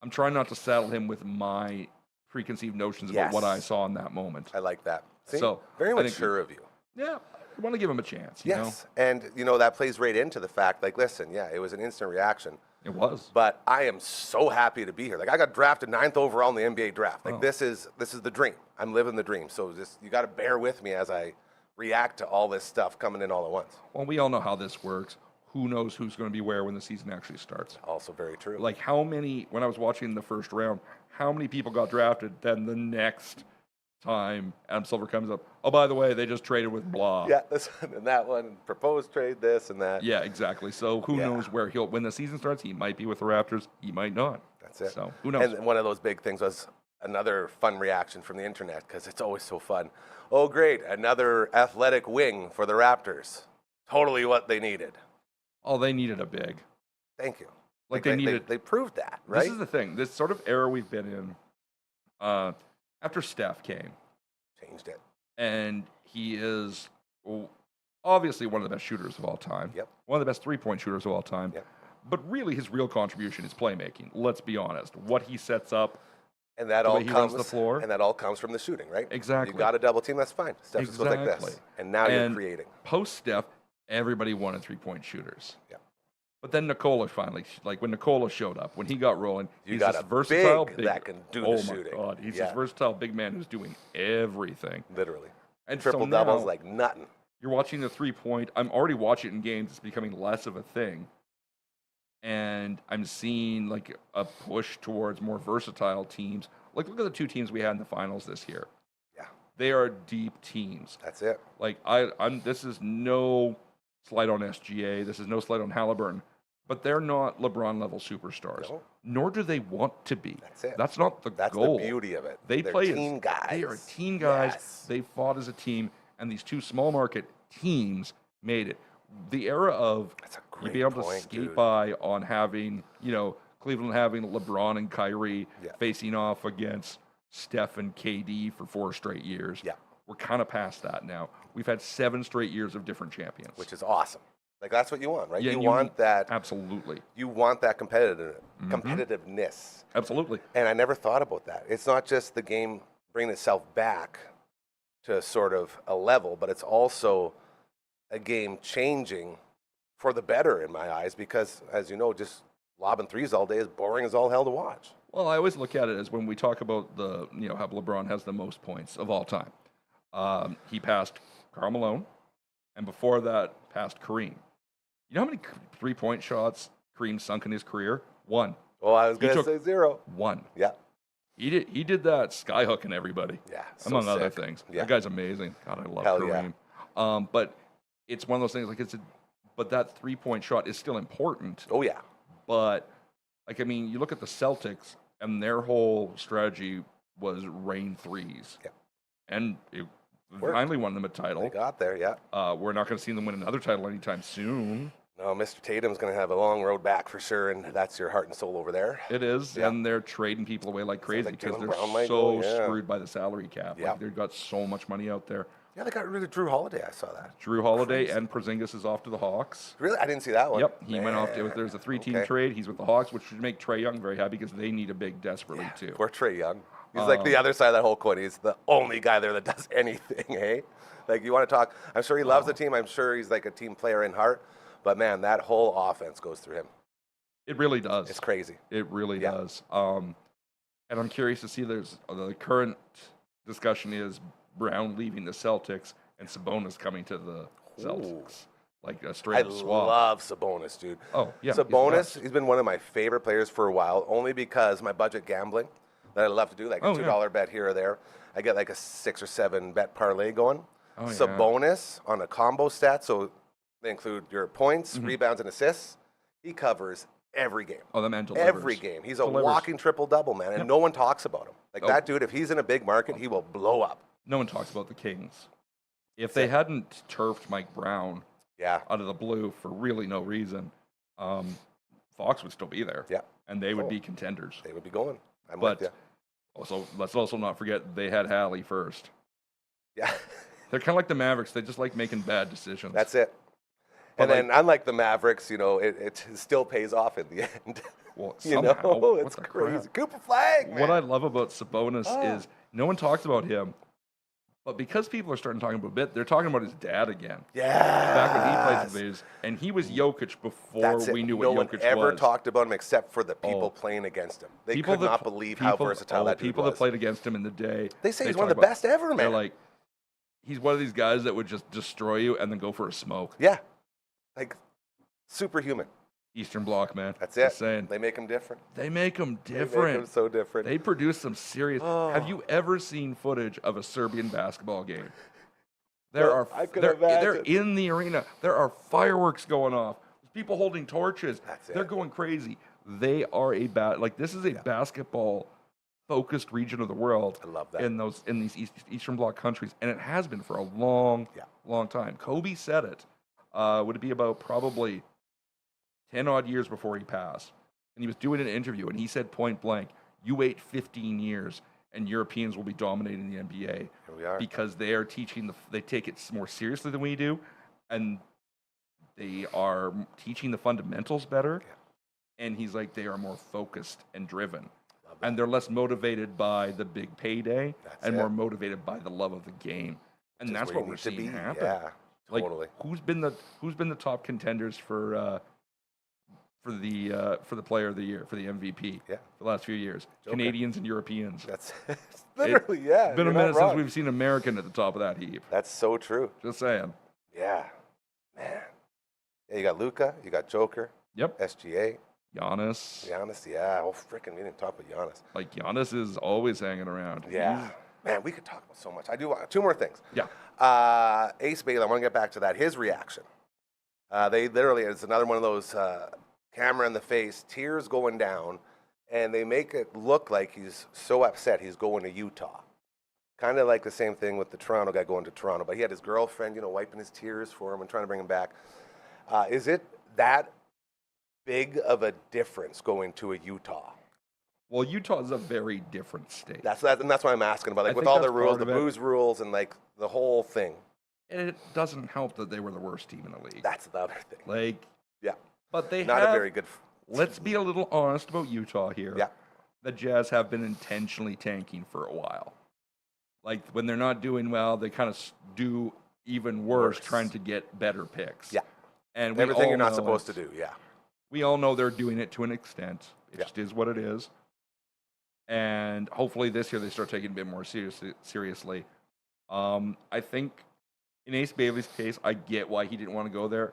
I'm trying not to saddle him with my preconceived notions about what I saw in that moment. I like that. See? So, very I think mature of you. Yeah, I want to give him a chance. You know? And that plays right into the fact, like, listen, it was an instant reaction. It was. But I am so happy to be here. Like, I got drafted 9th overall in the NBA draft. Like, this is the dream. I'm living the dream. So you got to bear with me as I react to all this stuff coming in all at once. Well, we all know how this works. Who knows who's going to be where when the season actually starts? Also very true. Like, when I was watching the first round, how many people got drafted, then the next time Adam Silver comes up, oh, by the way, they just traded with blah. Yeah, this one and that one, proposed trade, this and that. Yeah, exactly. So who knows where when the season starts, he might be with the Raptors, he might not. That's it. So who knows? And one of those big things was another fun reaction from the internet, because it's always so fun. Oh, great, another athletic wing for the Raptors. Totally what they needed. Oh, they needed a big. Thank you. Like they needed. They proved that, right? This is the thing. This sort of era we've been in. After Steph came, Changed it. and he is obviously one of the best shooters of all time. Yep. One of the best 3-point shooters of all time. Yep. But really, his real contribution is playmaking. Let's be honest. What he sets up, and that the all way he comes runs the floor. And that all comes from the shooting, right? Exactly. You got a double team, that's fine. Steph's just like this, and now you're creating. Post Steph, everybody wanted 3-point shooters. Yeah. But then Nikola finally, like when Nikola showed up, when he got rolling, he's got this a versatile big that can do the oh shooting. my God, he's this versatile big man who's doing everything. Literally. And Triple so doubles now, like nothing. You're watching the 3-point. I'm already watching it in games. It's becoming less of a thing. And I'm seeing like a push towards more versatile teams. Like, look at the 2 teams we had in the finals this year. Yeah. They are deep teams. That's it. Like, this is no slight on SGA. This is no slight on Halliburton. But they're not LeBron-level superstars. No. Nor do they want to be. That's it. That's not the That's goal. the beauty of it. They They're play team guys. They are team guys. Yes. They fought as a team, and these 2 small market teams made it. The era of That's a you'd great be able to point, skate dude. by on having, Cleveland having LeBron and Kyrie Yeah. facing off against Steph and KD for 4 straight years. Yeah. We're kind of past that now. We've had 7 straight years of different champions. Which is awesome. Like that's what you want, right? Yeah, you and want that. Absolutely. You want that Mm-hmm. competitiveness. Absolutely. And I never thought about that. It's not just the game bringing itself back to sort of a level, but it's also a game changing for the better in my eyes because, as you know, just lobbing threes all day is boring as all hell to watch. Well, I always look at it as when we talk about how LeBron has the most points of all time. He passed Karl Malone, and before that, passed Kareem. You know how many 3-point shots Kareem sunk in his career? 1. Well, I was He going to took say 0. 1. Yeah. He did that skyhooking everybody. Yeah. So among other sick. things. Yeah. That guy's amazing. God, I love Hell yeah. Kareem. But it's one of those things but that 3-point shot is still important. Oh, yeah. But you look at the Celtics and their whole strategy was rain threes. Yeah. And it Worked. finally won them a They title. got there, yeah. We're not going to see them win another title anytime soon. No, Mr. Tatum's going to have a long road back for sure, and that's your heart and soul over there. It is, Yeah. and they're trading people away like crazy like because Jaylen they're Brown might so go, yeah. screwed by the salary cap. Yeah. They've got so much money out there. Yeah, they got rid of Drew Holiday. I saw that. Drew Holiday Crazy. and Porzingis is off to the Hawks. Really? I didn't see that one. Yep, he went off. Man. There's a 3-team Okay. trade. He's with the Hawks, which should make Trae Young very happy because they need a big desperately too. Poor Trae Young. He's like the other side of that whole coin. He's the only guy there that does anything, eh? Like, you want to talk, I'm sure he loves the team. I'm sure he's like a team player in heart. But, man, that whole offense goes through him. It really does. It's crazy. It really Yeah. does. And I'm curious to see. The current discussion is Brown leaving the Celtics and Sabonis coming to the Celtics, like a I straight up swap. love Sabonis, dude. Oh yeah, he's the Sabonis, best. he's been one of my favorite players for a while, only because my budget gambling that I love to do, like a Oh, $2 bet here or there. I get like a 6 or 7 bet parlay going. Oh, yeah. Sabonis on a combo stat, so they include your points, Mm-hmm. rebounds, and assists. He covers every game. Oh, that man delivers. Every game. He's a Delivers. walking triple-double, man, and no one talks about him. Like that dude, if he's in a big market, he will blow up. No one talks about the Kings. If they hadn't turfed Mike Brown Yeah. out of the blue for really no reason, Fox would still be there. Yeah. And they would Oh. be contenders. They would be going. I'm But with you. also, let's also not forget they had Hallie first. Yeah. They're kind of like the Mavericks. They just like making bad decisions. That's it. But And then, unlike the Mavericks, it still pays off in the end. Well, you somehow, know, what it's the crazy. crap? Cooper Flag, man. What I love about Sabonis Oh. is no one talks about him, but because people are starting talking about it, they're talking about his dad again. Yeah. Back when he played for the Bears, and he was Jokic before That's it. we knew no what one Jokic ever was. talked about him except for the people Oh. playing against him. They People could that not pl- believe how people- versatile that dude people was. that played against him in the day. They say he's one talk of the about- best ever, man. They're like, he's one of these guys that would just destroy you and then go for a smoke. Yeah. Like, superhuman. Eastern Bloc, man. That's Just it. saying. They make him different. They make him They make different. him so different. They produce some serious. Oh. Have you ever seen footage of a Serbian basketball game? There Well, are. I could they're imagine. in the arena. There are fireworks going off. There's people holding torches. That's They're it. going crazy. They are this is a basketball focused region of the world. I love that. in these Eastern Bloc countries, and it has been for a long, long time. Kobe said it. Would it be about probably 10 odd years before he passed? And he was doing an interview, and he said point blank, "You wait 15 years, and Europeans will be dominating the NBA Here we are. because they are teaching they take it more seriously than we do, and they are teaching the fundamentals better." And he's like, they are more focused and driven. And they're less motivated by the big payday That's and it. more motivated by the love of the game. And Just that's where what you we're need to seeing be. happen. Yeah, Like, totally. who's been the top contenders for the player of the year, for the MVP? Yeah. The last few years, Joker. Canadians and Europeans. That's literally, yeah. It's been a you're not minute since wrong. we've seen an American at the top of that heap. That's so true. Just saying. Yeah. Man. Yeah, you got Luca, you got Joker, Yep. SGA, Giannis. Giannis. Yeah. Oh, freaking, we didn't talk about Giannis. Like Giannis is always hanging around. Yeah. He's- Man, we could talk about so much. I do want 2 more things. yeah. Ace Bailey, I want to get back to that. His reaction. They literally, it's another one of those camera in the face, tears going down, and they make it look like he's so upset he's going to Utah. Kind of like the same thing with the Toronto guy going to Toronto, but he had his girlfriend, wiping his tears for him and trying to bring him back. Is it that big of a difference going to a Utah? Well, Utah is a very different state. And that's what I'm asking about. Like I with think all the that's rules, part the of it. booze rules, and like the whole thing. And it doesn't help that they were the worst team in the league. That's the other thing. Like, Yeah. but they Not have, a very good. let's be a little honest about Utah here. Yeah. The Jazz have been intentionally tanking for a while. Like, when they're not doing well, they kind of do even worse, trying to get better picks. Yeah. And we Everything all you're not know supposed to do. Yeah. we all know they're doing it to an extent. It Yeah. just is what it is. And hopefully this year they start taking it a bit more seriously. I think in Ace Bailey's case, I get why he didn't want to go there.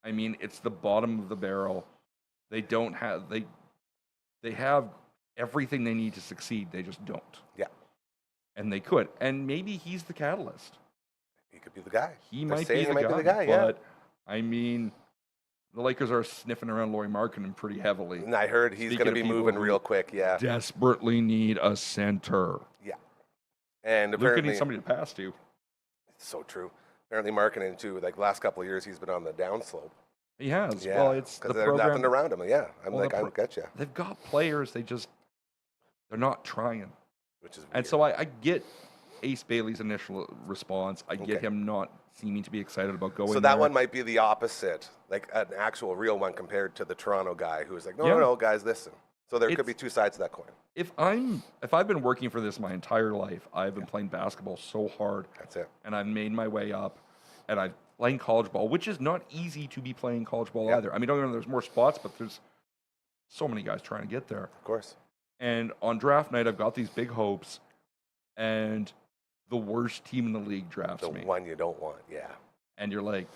I mean, it's the bottom of the barrel. They don't have they have everything they need to succeed. They just don't. Yeah. And they could. And maybe he's the catalyst. He could be the guy. He They're might saying be the he guy. yeah. But I mean, the Lakers are sniffing around Lauri Markkanen pretty heavily. And I heard he's Speaking going to of be people moving who real quick. Yeah. Desperately need a center. Yeah. And Luka apparently, needs somebody to pass to. it's so true. Apparently, Markkanen too. Like the last couple of years, he's been on the downslope. He has. Yeah. Well, it's the Because there's program. nothing around him. Yeah. I'm Well, like, the I get you. They've got players. They're not trying. Which is weird. And so I get Ace Bailey's initial response. I get Okay. him not seeming to be excited about going So that there. one might be the opposite, like an actual real one compared to the Toronto guy who's like, no, Yeah. no, guys, listen. So there could It's- be two sides to that coin. If I've been working for this my entire life, I've been playing basketball so hard, That's it. and I've made my way up, and I've playing college ball, which is not easy to be playing college ball Yeah. either. I mean, don't get me wrong, there's more spots, but there's so many guys trying to get there. Of course. And on draft night, I've got these big hopes, and the worst team in the league drafts The me, one you don't want. Yeah. and you're like,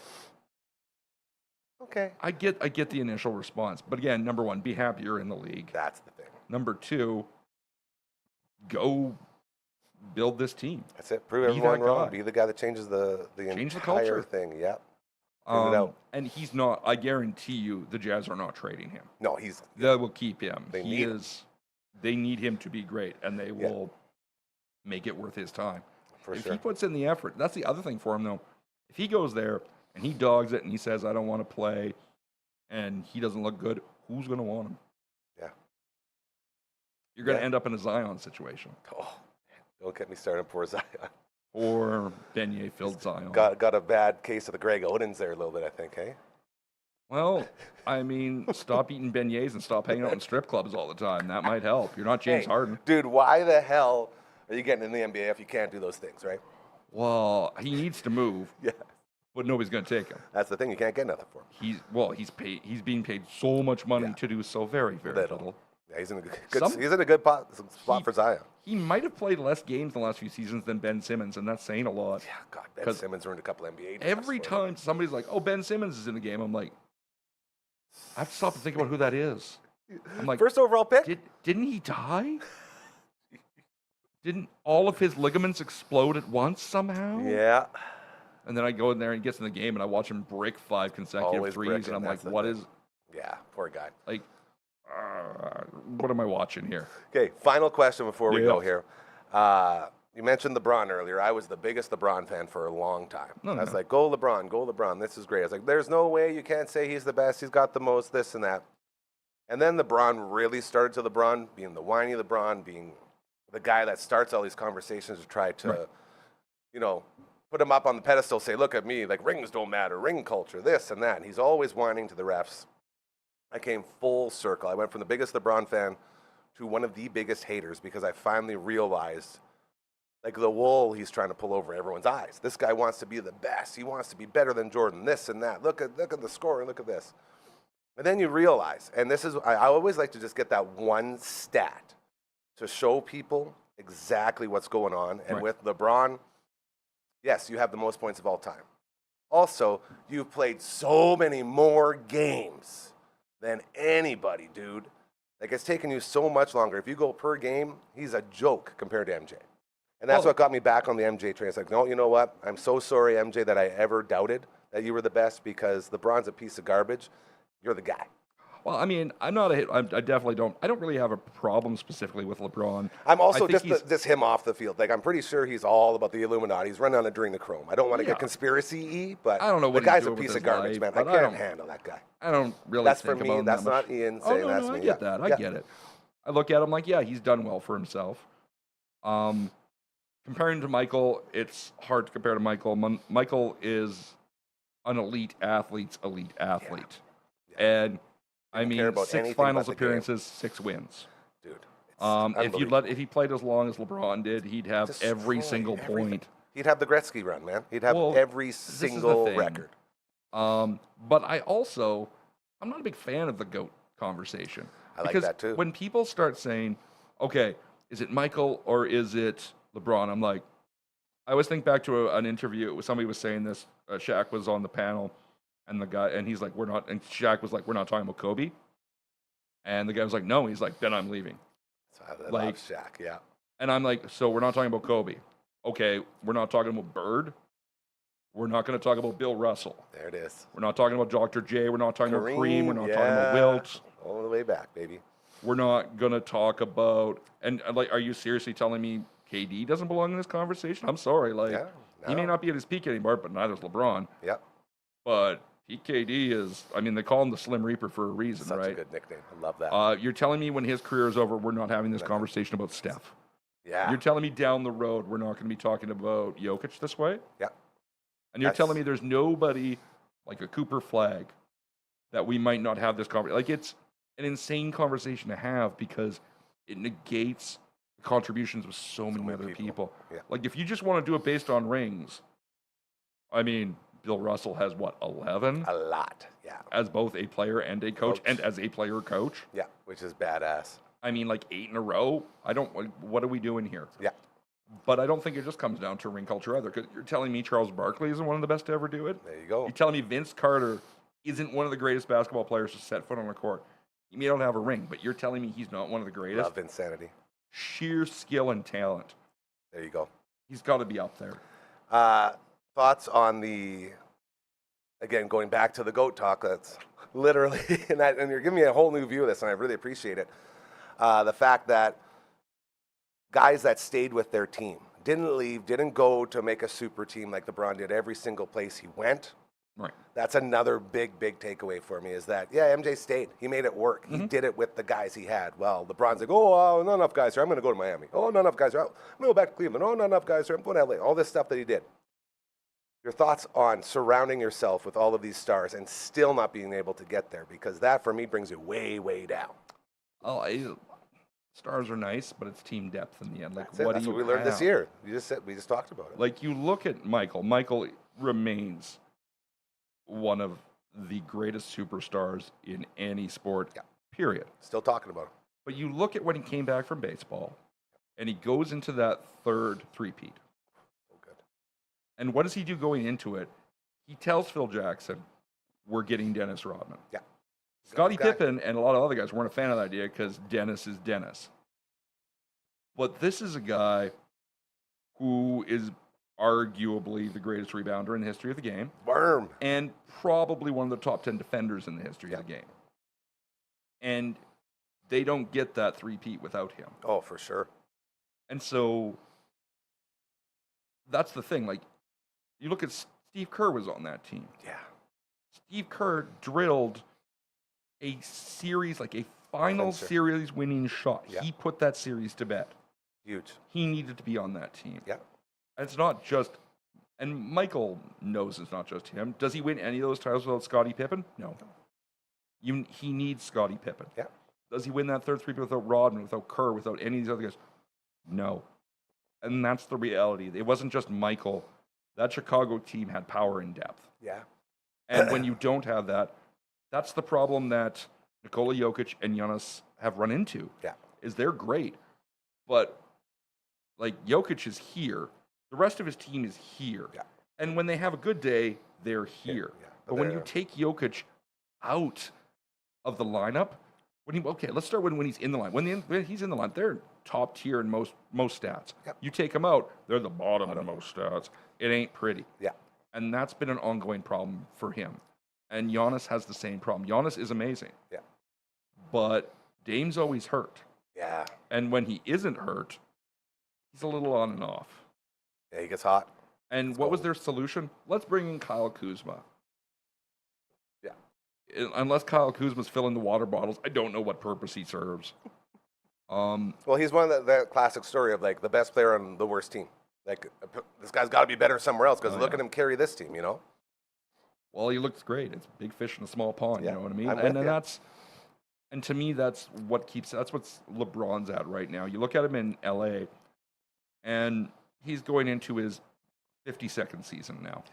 Okay. I get the initial response, but again, number one, be happy you're in the league. That's the thing. Number two, go build this team. That's it. Prove Be everyone that wrong. guy. Be the guy that changes the Change the entire culture. thing. Yep. Prove it out. And he's not. I guarantee you, the Jazz are not trading him. No, he's They will keep him. They He need him. is. They need him to be great, and they will make it worth his time. for If sure. he puts in the effort, that's the other thing for him, though. If he goes there and he dogs it and he says, "I don't want to play," and he doesn't look good, who's going to want him? Yeah. You're going to Yeah. end up in a Zion situation Oh, don't get me started for Zion. or Beignet filled Zion. Got a bad case of the Greg Odens there a little bit, I think, hey? Well, I mean, stop eating beignets and stop hanging out in strip clubs all the time. That might help. You're not James Hey, Harden. Dude, why the hell are you getting in the NBA if you can't do those things, right? Well, he needs to move, Yeah. but nobody's going to take him. That's the thing. You can't get nothing for him. He's being paid so much money Yeah. to do so very, very Little. little. Yeah, he's in a good, Some- he's in a good spot He- for Zion. He might have played less games in the last few seasons than Ben Simmons, and that's saying a lot. Yeah, God, Ben 'Cause Simmons earned a couple NBA drafts Every for him. time somebody's like, "Oh, Ben Simmons is in the game," I'm like, I have to stop and think about who that is. I'm like, First overall pick? didn't he die? Didn't all of his ligaments explode at once somehow? Yeah. And then I go in there and he gets in the game and I watch him break 5 consecutive Always threes, bricking, and I'm like, that's the what thing. is Yeah, poor guy. like? What am I watching here? Okay, final question before we Yeah. go here. You mentioned LeBron earlier. I was the biggest LeBron fan for a long time. No, I was no. like, go LeBron, go LeBron. This is great. I was like, there's no way you can't say he's the best. He's got the most, this and that. And then LeBron really started to LeBron, being the whiny LeBron, being the guy that starts all these conversations to try to, Right. put him up on the pedestal, say, look at me, like rings don't matter, ring culture, this and that. And he's always whining to the refs. I came full circle. I went from the biggest LeBron fan to one of the biggest haters because I finally realized, like the wool he's trying to pull over everyone's eyes. This guy wants to be the best. He wants to be better than Jordan, this and that. Look at the score, look at this. And then you realize, and this is, I always like to just get that one stat to show people exactly what's going on. And Right. with LeBron, yes, you have the most points of all time. Also, you've played so many more games than anybody, dude. Like, it's taken you so much longer. If you go per game, he's a joke compared to MJ. And that's Oh. what got me back on the MJ train. It's like, no, you know what? I'm so sorry, MJ, that I ever doubted that you were the best because LeBron's a piece of garbage. You're the guy. Well, I mean, I'm not a hit. I definitely don't. I don't really have a problem specifically with LeBron. I'm also I think just him off the field. Like, I'm pretty sure he's all about the Illuminati. He's running on it during the chrome. I don't want to Yeah. get conspiracy-y, but I don't know the what he's guy's a doing with piece his of garbage, life, man. I but I can't don't- handle that guy. I don't really. That's think for me. about him That's that much. not Ian Oh saying no, that's no, me. I get that. I Yeah. get it. I look at him like, yeah, he's done well for himself. comparing to Michael, it's hard to compare to Michael. Michael is an elite athlete's elite athlete. Yeah. And I Didn't care mean, about 6 anything finals but the game. appearances, 6 wins. Dude. If he played as long as LeBron did, he'd have every Destroy single everything. point. He'd have the Gretzky run, man. He'd have Well, every this is the single thing. record. But I'm not a big fan of the GOAT conversation. I like because that too. When people start saying, okay, is it Michael or is it LeBron? I'm like, I always think back to an interview. Somebody was saying this. Shaq was on the panel, and he's like, and Shaq was like, we're not talking about Kobe. And the guy was like, no. He's like, then I'm leaving. So I love Shaq, yeah. And I'm like, so we're not talking about Kobe. Okay, we're not talking about Bird. We're not going to talk about Bill Russell. There it is. We're not talking about Dr. J. We're not talking about Kareem. We're not talking about yeah. Wilt. All the way back, baby. We're not going to talk about... And, like, are you seriously telling me KD doesn't belong in this conversation? I'm sorry. Like, Yeah, he may no. not be at his peak anymore, but neither is LeBron. Yeah. But KD is... I mean, they call him the Slim Reaper for a reason, Such right? a good nickname. I love that. You're telling me when his career is over, we're not having this conversation about Steph? yeah. You're telling me down the road we're not going to be talking about Jokic this way? Yeah. And you're That's- telling me there's nobody like a Cooper Flag that we might not have this conversation? Like, it's an insane conversation to have because it negates the contributions of so many other people. Yeah. Like, if you just want to do it based on rings, I mean, Bill Russell has, 11? A lot, yeah. As both a player and a coach, and as a player coach? Yeah, which is badass. I mean, like 8 in a row? What are we doing here? Yeah. But I don't think it just comes down to ring culture either. Because you're telling me Charles Barkley isn't one of the best to ever do it? There you go. You're telling me Vince Carter isn't one of the greatest basketball players to set foot on a court. He may not have a ring, but you're telling me he's not one of the greatest? Love insanity. Sheer skill and talent. There you go. He's got to be up there. Thoughts on again, going back to the GOAT talk, that's literally, and you're giving me a whole new view of this, and I really appreciate it. The fact that guys that stayed with their team, didn't leave, didn't go to make a super team like LeBron did every single place he went. Right. That's another big takeaway for me is that, yeah, MJ stayed. He made it work. He did it with the guys he had. Well, LeBron's like, oh, not enough guys here. I'm going to go to Miami. Oh, not enough guys here. I'm going to go back to Cleveland. Oh, not enough guys here. I'm going to LA. All this stuff that he did. Your thoughts on surrounding yourself with all of these stars and still not being able to get there? Because that, for me, brings you way, way down. Stars are nice, but it's team depth in the end. Like, That's what we learned this year. We just talked about it. Like, you look at Michael. Michael remains one of the greatest superstars in any sport, period. Still talking about it. But you look at when he came back from baseball, and he goes into that third three-peat. So good. And what does he do going into it? He tells Phil Jackson, we're getting Dennis Rodman. Yeah. Scottie Guy. Pippen and a lot of other guys weren't a fan of the idea because Dennis is Dennis. But this is a guy who is arguably the greatest rebounder in the history of the game. Worm. And probably one of the top 10 defenders in the history of the game. And they don't get that three-peat without him. Oh, for sure. And so that's the thing. Like, you look at Steve Kerr was on that team. Yeah. Steve Kerr drilled a series, like a final Clincher. series winning shot. Yeah. He put that series to bed. Huge. He needed to be on that team. Yeah. And it's not just, and Michael knows it's not just him. Does he win any of those titles without Scottie Pippen? No. He needs Scottie Pippen. Yeah. Does he win that third three without Rodman, without Kerr, without any of these other guys? No. And that's the reality. It wasn't just Michael. That Chicago team had power and depth. Yeah. And when you don't have that, that's the problem that Nikola Jokic and Giannis have run into. Yeah. Is they're great, but like Jokic is here. The rest of his team is here. Yeah. And when they have a good day, they're here. Yeah. But when you take Jokic out of the lineup, let's start when he's in the line. When he's in the line, they're top tier in most stats. Yep. You take them out, they're the bottom in most stats. It ain't pretty. Yeah. And that's been an ongoing problem for him. And Giannis has the same problem. Giannis is amazing. Yeah. But Dame's always hurt. Yeah. And when he isn't hurt, he's a little on and off. Yeah, he gets hot. And what was their solution? Let's bring in Kyle Kuzma. Yeah. Unless Kyle Kuzma's filling the water bottles, I don't know what purpose he serves. Well, he's one of that classic story of like the best player on the worst team. Like, this guy's got to be better somewhere else because Oh, look yeah. at him carry this team, you know? Well, he looks great. It's big fish in a small pond. Yeah, You know what I mean? I'm with And then ya. and to me, that's what's LeBron's at right now. You look at him in LA, and he's going into his 52nd season now,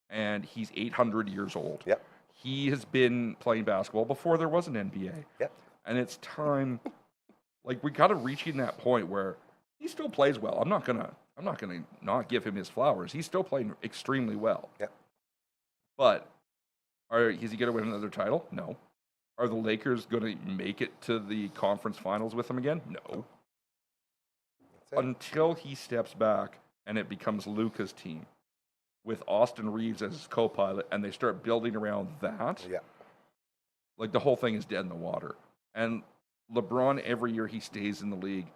and he's 800 years old. Yep. He has been playing basketball before there was an NBA. Yep. And it's time, like we got to reaching that point where he still plays well. I'm not gonna not give him his flowers. He's still playing extremely well. Yep. But is he going to win another title? No. Are the Lakers going to make it to the conference finals with him again? No. That's it. Until he steps back and it becomes Luka's team with Austin Reeves as his co-pilot and they start building around that, Yeah. like the whole thing is dead in the water. And LeBron, every year he stays in the league,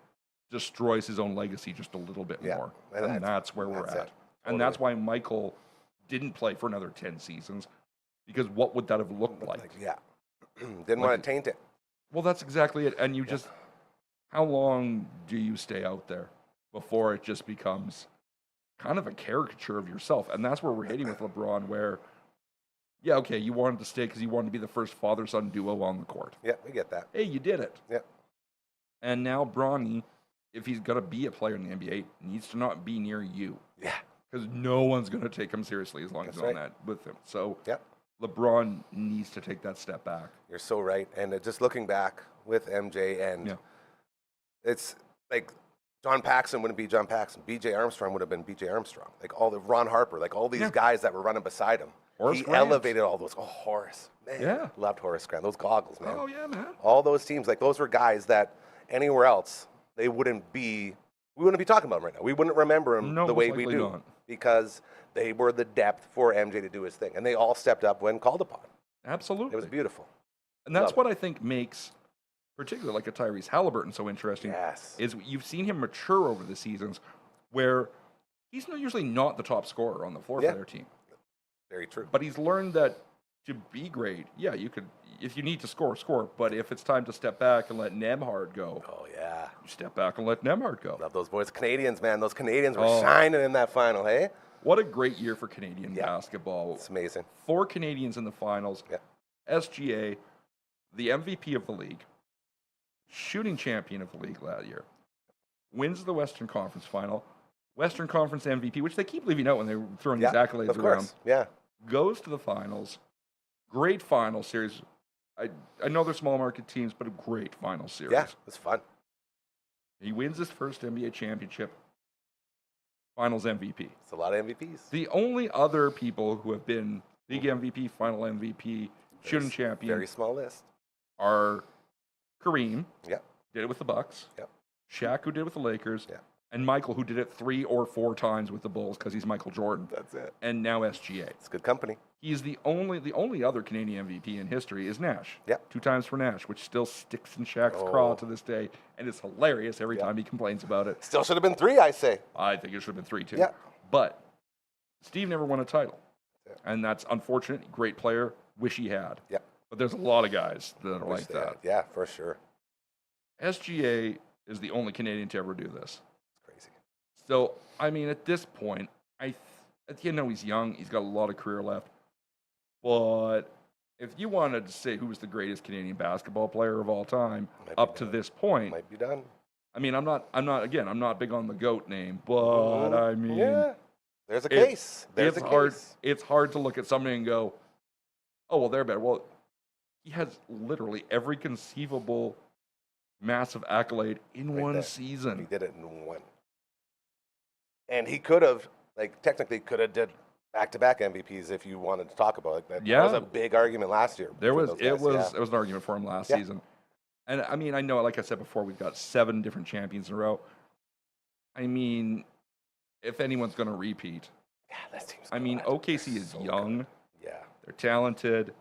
destroys his own legacy just a little bit Yeah. more. And And that's where we're that's at. it. And that's why Michael didn't play for another 10 seasons, because what would that have looked like? Yeah. Didn't want to taint it. Well, that's exactly it. And you just, how long do you stay out there before it just becomes kind of a caricature of yourself? And that's where we're hitting with LeBron, where, yeah, okay, you wanted to stay because you wanted to be the first father-son duo on the court. Yeah, we get that. Hey, you did it. Yeah. And now Bronny, if he's going to be a player in the NBA, needs to not be near you. Yeah. Because no one's going to take him seriously as long as That's he's on right. that with him. So Yeah. LeBron needs to take that step back. You're so right. And just looking back with MJ, and Yeah. it's like John Paxson wouldn't be John Paxson. B.J. Armstrong would have been B.J. Armstrong. Like all the Ron Harper, like all these Yeah. guys that were running beside him. Horace He Grant. elevated all those. Oh, Horace. Man, Yeah. loved Horace Grant. Those goggles, man. Oh, yeah, man. All those teams, like those were guys that anywhere else, we wouldn't be talking about them right now. We wouldn't remember them No, the way most we likely do not. because they were the depth for MJ to do his thing. And they all stepped up when called upon. Absolutely. It was beautiful. And that's Love what I think makes, particularly like a Tyrese Halliburton, so interesting. Yes. Is you've seen him mature over the seasons, where he's usually not the top scorer on the floor Yeah. for their team, Very true. but he's learned that to be great, yeah, you could. If you need to score, score. But if it's time to step back and let Nemhard go, Oh, yeah. you step back and let Nemhard go. Love those boys. Canadians, man. Those Canadians were Oh. shining in that final, hey? What a great year for Canadian Yeah. basketball. It's amazing. 4 Canadians in the finals. Yeah. SGA, the MVP of the league, shooting champion of the league that year, wins the Western Conference final, Western Conference MVP, which they keep leaving out when they're throwing Yeah, these accolades of around, course. Yeah. goes to the finals. Great final series. I know they're small market teams, but a great final series. Yeah. It was fun. He wins his first NBA championship, finals MVP. It's a lot of MVPs. The only other people who have been league MVP, final MVP, shooting champion Very small list. are Kareem, Yeah. did it with the Bucks. Yep. Shaq, who did it with the Lakers. Yeah. And Michael, who did it 3 or 4 times with the Bulls because he's Michael Jordan. That's it. And now SGA. It's good company. He's the only other Canadian MVP in history is Nash. Yep. 2 times for Nash, which still sticks in Shaq's Oh. craw to this day, and it's hilarious every Yeah. time he complains about it. Still should have been 3, I say. I think it should have been 3 too. Yeah. But Steve never won a title, Yeah. and that's unfortunate. Great player, wish he had. Yeah. But there's a lot of guys that are Wish like they that. had. Yeah, for sure. SGA is the only Canadian to ever do this. It's crazy. So, I mean, at this point, you know, he's young. He's got a lot of career left. But if you wanted to say who was the greatest Canadian basketball player of all time Might be up to done. this point, Might be done. I mean, I'm not big on the GOAT name, but I mean, Yeah. There's a it- case. There's it's a hard. case. It's hard to look at somebody and go, "Oh, well, they're better." Well, he has literally every conceivable massive accolade in Right one there. season. He did it in one. And he could have, like, technically could have did back-to-back MVPs if you wanted to talk about it. That Yeah. was a big argument last year. There for was those it guys, was yeah. it was an argument for him last Yeah. season, and I mean I know, like I said before, we've got 7 different champions in a row. I mean, if anyone's going to repeat, Yeah, that team's I mean good. OKC They're is so young, good. Yeah. they're talented.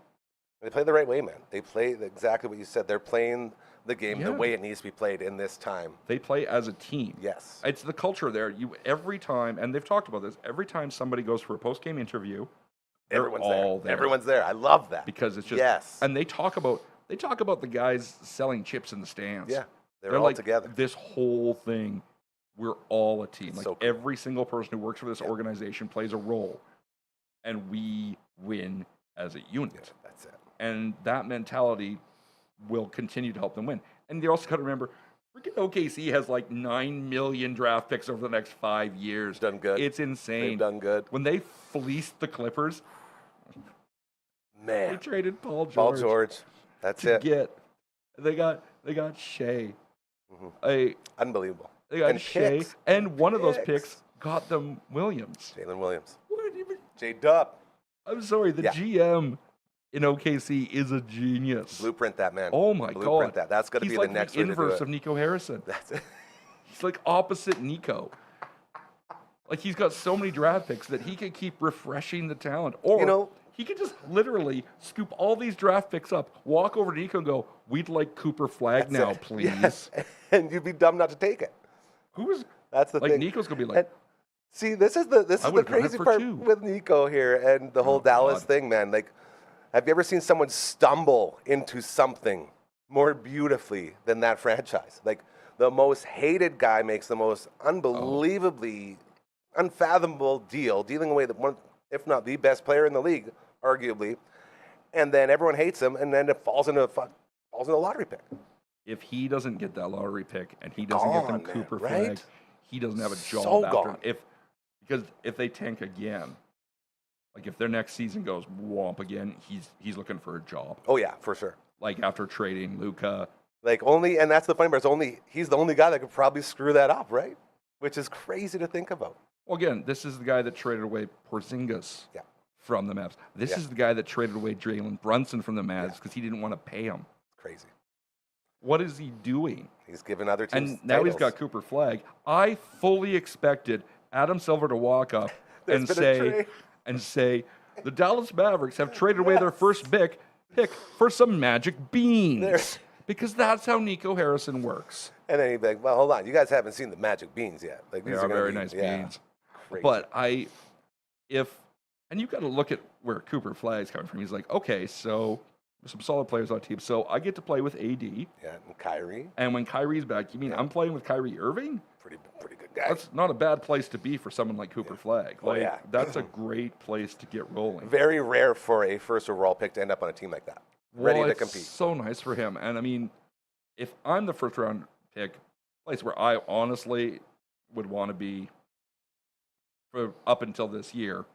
They play the right way, man. They play exactly what you said. They're playing the game the Yeah. way it needs to be played in this time. They play as a team. Yes. It's the culture there. You every time, and they've talked about this. Every time somebody goes for a post game interview, they're Everyone's all there. Everyone's there. I love that. because it's just Yes. And they talk about the guys selling chips in the stands. Yeah. They're They're all like together. this whole thing we're all a team. Like So cool. every single person who works for this organization plays a role, and we win as a unit. Yeah, that's it. And that mentality will continue to help them win. And you also got to remember, freaking OKC has like 9 million draft picks over the next 5 years. Done good. It's insane. They've done good. When they fleeced the Clippers, they Man, traded Paul Paul George George. That's to it. get. They got Shea. Mhm. Unbelievable. They got And Shea, picks. and one of those Picks. picks got them Williams. Jalen Williams. What even? J-Dub. I'm sorry, the Yeah. GM in OKC is a genius. Blueprint that, man. Oh my Blueprint God. that. That's going to He's be like the next the way to do inverse it. of Nico Harrison. That's it. He's like opposite Nico. Like he's got so many draft picks that he could keep refreshing the talent. Or You know- he could just literally scoop all these draft picks up, walk over to Nico and go, "We'd like Cooper Flag now, it. please." Yes. And you'd be dumb not to take it. Who is That's the like thing. Nico's gonna be like, And see, this is the would've done it crazy for part 2. with Nico here and the whole Oh, Dallas God. thing, man. Like, have you ever seen someone stumble into something more beautifully than that franchise? Like, the most hated guy makes the most unbelievably unfathomable deal, dealing away the one, if not the best player in the league, arguably, and then everyone hates him, and then it falls into a lottery pick. if he doesn't get that lottery pick and he doesn't get them Gone, man, Cooper right? Flag, he doesn't have a job So after. gone. Because if they tank again, like if their next season goes womp again, he's looking for a job. Oh yeah, for sure. Like after trading Luka. Like and that's the funny part. He's the only guy that could probably screw that up, right? Which is crazy to think about. Well, again, this is the guy that traded away Porzingis Yeah. from the Mavs. This Yeah. is the guy that traded away Jalen Brunson from the Mavs because he didn't want to pay him. Crazy. What is he doing? He's given other teams And now he's titles. got Cooper Flag. I fully expected Adam Silver to walk up There's and been a say, the Dallas Mavericks have traded away their first pick for some magic beans. There. Because that's how Nico Harrison works. And then he'd be like, well, hold on. You guys haven't seen the magic beans yet. Like, They these are gonna very be- nice yeah, beans. crazy. But and you've got to look at where Cooper Flag's coming from. He's like, okay, so there's some solid players on the team. So I get to play with AD. Yeah, and Kyrie, And when Kyrie's back, you mean I'm playing with Kyrie Irving? pretty good guy. That's not a bad place to be for someone like Cooper Flag. Oh, Like, yeah. that's a great place to get rolling. Very rare for a first overall pick to end up on a team like that, ready Well, to it's compete. so nice for him. And I mean, if I'm the first round pick, place where I honestly would want to be for up until this year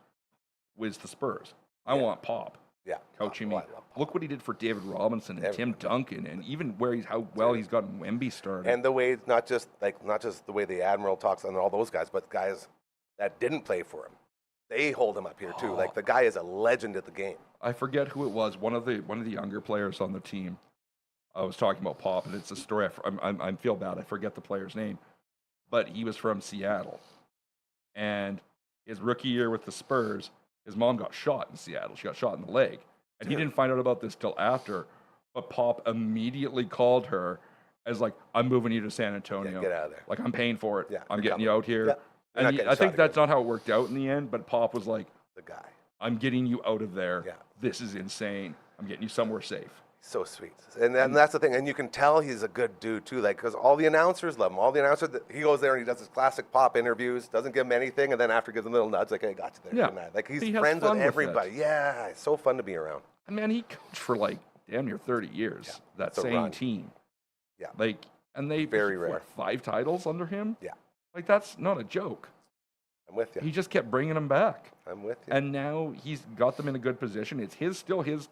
was the Spurs. I want Pop Yeah, coaching Oh, me. I love Pop. Look what he did for David Robinson and Tim Everyone. Duncan, and even where how well he's gotten Wemby started. And the way not just the way the Admiral talks on all those guys, but guys that didn't play for him, they hold him up here too. Like the guy is a legend at the game. I forget who it was. One of the younger players on the team. I was talking about Pop, and it's a story. I feel bad. I forget the player's name, but he was from Seattle, and his rookie year with the Spurs, his mom got shot in Seattle. She got shot in the leg, and he didn't find out about this till after. But Pop immediately called her as like, "I'm moving you to San Antonio. get out of there. Like I'm paying for it. Yeah, I'm you're getting coming. you out here." Yeah. You're not And getting I think shot that's again. not how it worked out in the end. But Pop was like, The guy, I'm getting you out of there. Yeah. This is insane. I'm getting you somewhere safe. so sweet. And that's the thing. And you can tell he's a good dude too. Like because all the announcers love him. All the announcers, he goes there and he does his classic Pop interviews. Doesn't give him anything, and then after gives him little nuds, like, "Hey, got you there." Yeah. Good night. Like he's He has friends fun with with everybody. Yeah, it's so fun to be around. And man, he coached for like damn near 30 years. Yeah, That it's a same run. team. Yeah. Like, and they Very what, rare. 5 titles under him. Yeah. Like that's not a joke. I'm with you. He just kept bringing them back, I'm with you. and now he's got them in a good position. It's still his.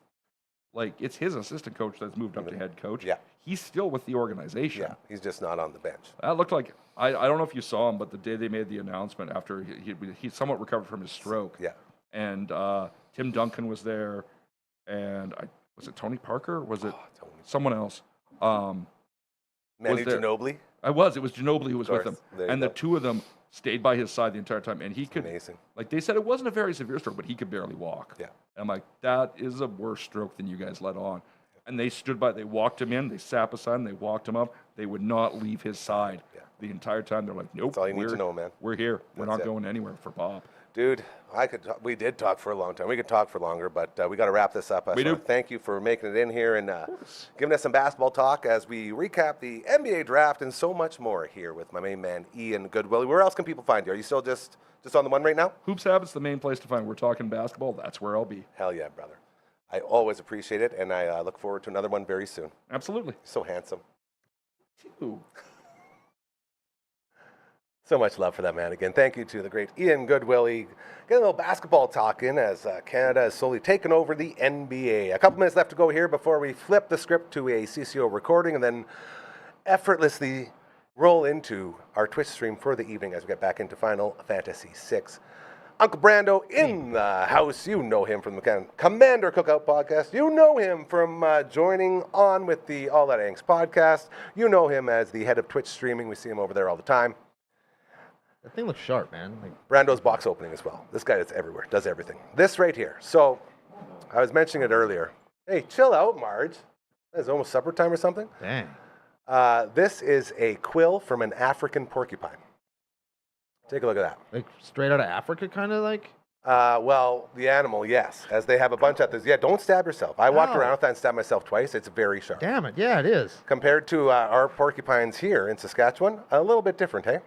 Like it's his assistant coach that's moved up to head coach. Yeah. He's still with the organization. Yeah, he's just not on the bench. That looked like I don't know if you saw him, but the day they made the announcement after he somewhat recovered from his stroke. Yeah. And Tim Duncan was there, and was it Tony Parker? Was it Tony. someone else? Manu there- Ginobili. It was Ginobili who was with him, course. There you and the go. two of them stayed by his side the entire time, and he could. Amazing. Like they said, it wasn't a very severe stroke, but he could barely walk. Yeah. And I'm like, that is a worse stroke than you guys let on. And they stood by, they walked him in, they sat beside him, they walked him up. They would not leave his side Yeah. the entire time. They're like, nope, That's all you need to we're- know, man. We're here. We're That's not it. going anywhere for Bob. Dude, we did talk for a long time. We could talk for longer, but we got to wrap this up. We do. Thank you for making it in here and giving us some basketball talk as we recap the NBA draft and so much more here with my main man, Ian Goodwill. Where else can people find you? Are you still just on the one right now? Hoops Habit's the main place to find. We're talking basketball. That's where I'll be. Hell yeah, brother. I always appreciate it, and I look forward to another one very soon. Absolutely. So handsome. Ooh. So much love for that man. Again, thank you to the great Ian Goodwill. Get a little basketball talk in as Canada has slowly taken over the NBA. A couple minutes left to go here before we flip the script to a CCO recording and then effortlessly roll into our Twitch stream for the evening as we get back into Final Fantasy VI. Uncle Brando in the house. You know him from the Commander Cookout podcast. You know him from joining on with the All That Angst podcast. You know him as the head of Twitch streaming. We see him over there all the time. That thing looks sharp, man. Brando's box opening as well. This guy is everywhere, does everything. This right here. So, I was mentioning it earlier. Hey, chill out, Marge. It's almost supper time or something. Dang. This is a quill from an African porcupine. Take a look at that. Like straight out of Africa, kind of like? Well, the animal, yes. As they have a bunch of these. Yeah, don't stab yourself. I walked Ow. around with that and stabbed myself twice. It's very sharp. Damn it. Yeah, it is. Compared to our porcupines here in Saskatchewan, a little bit different, hey?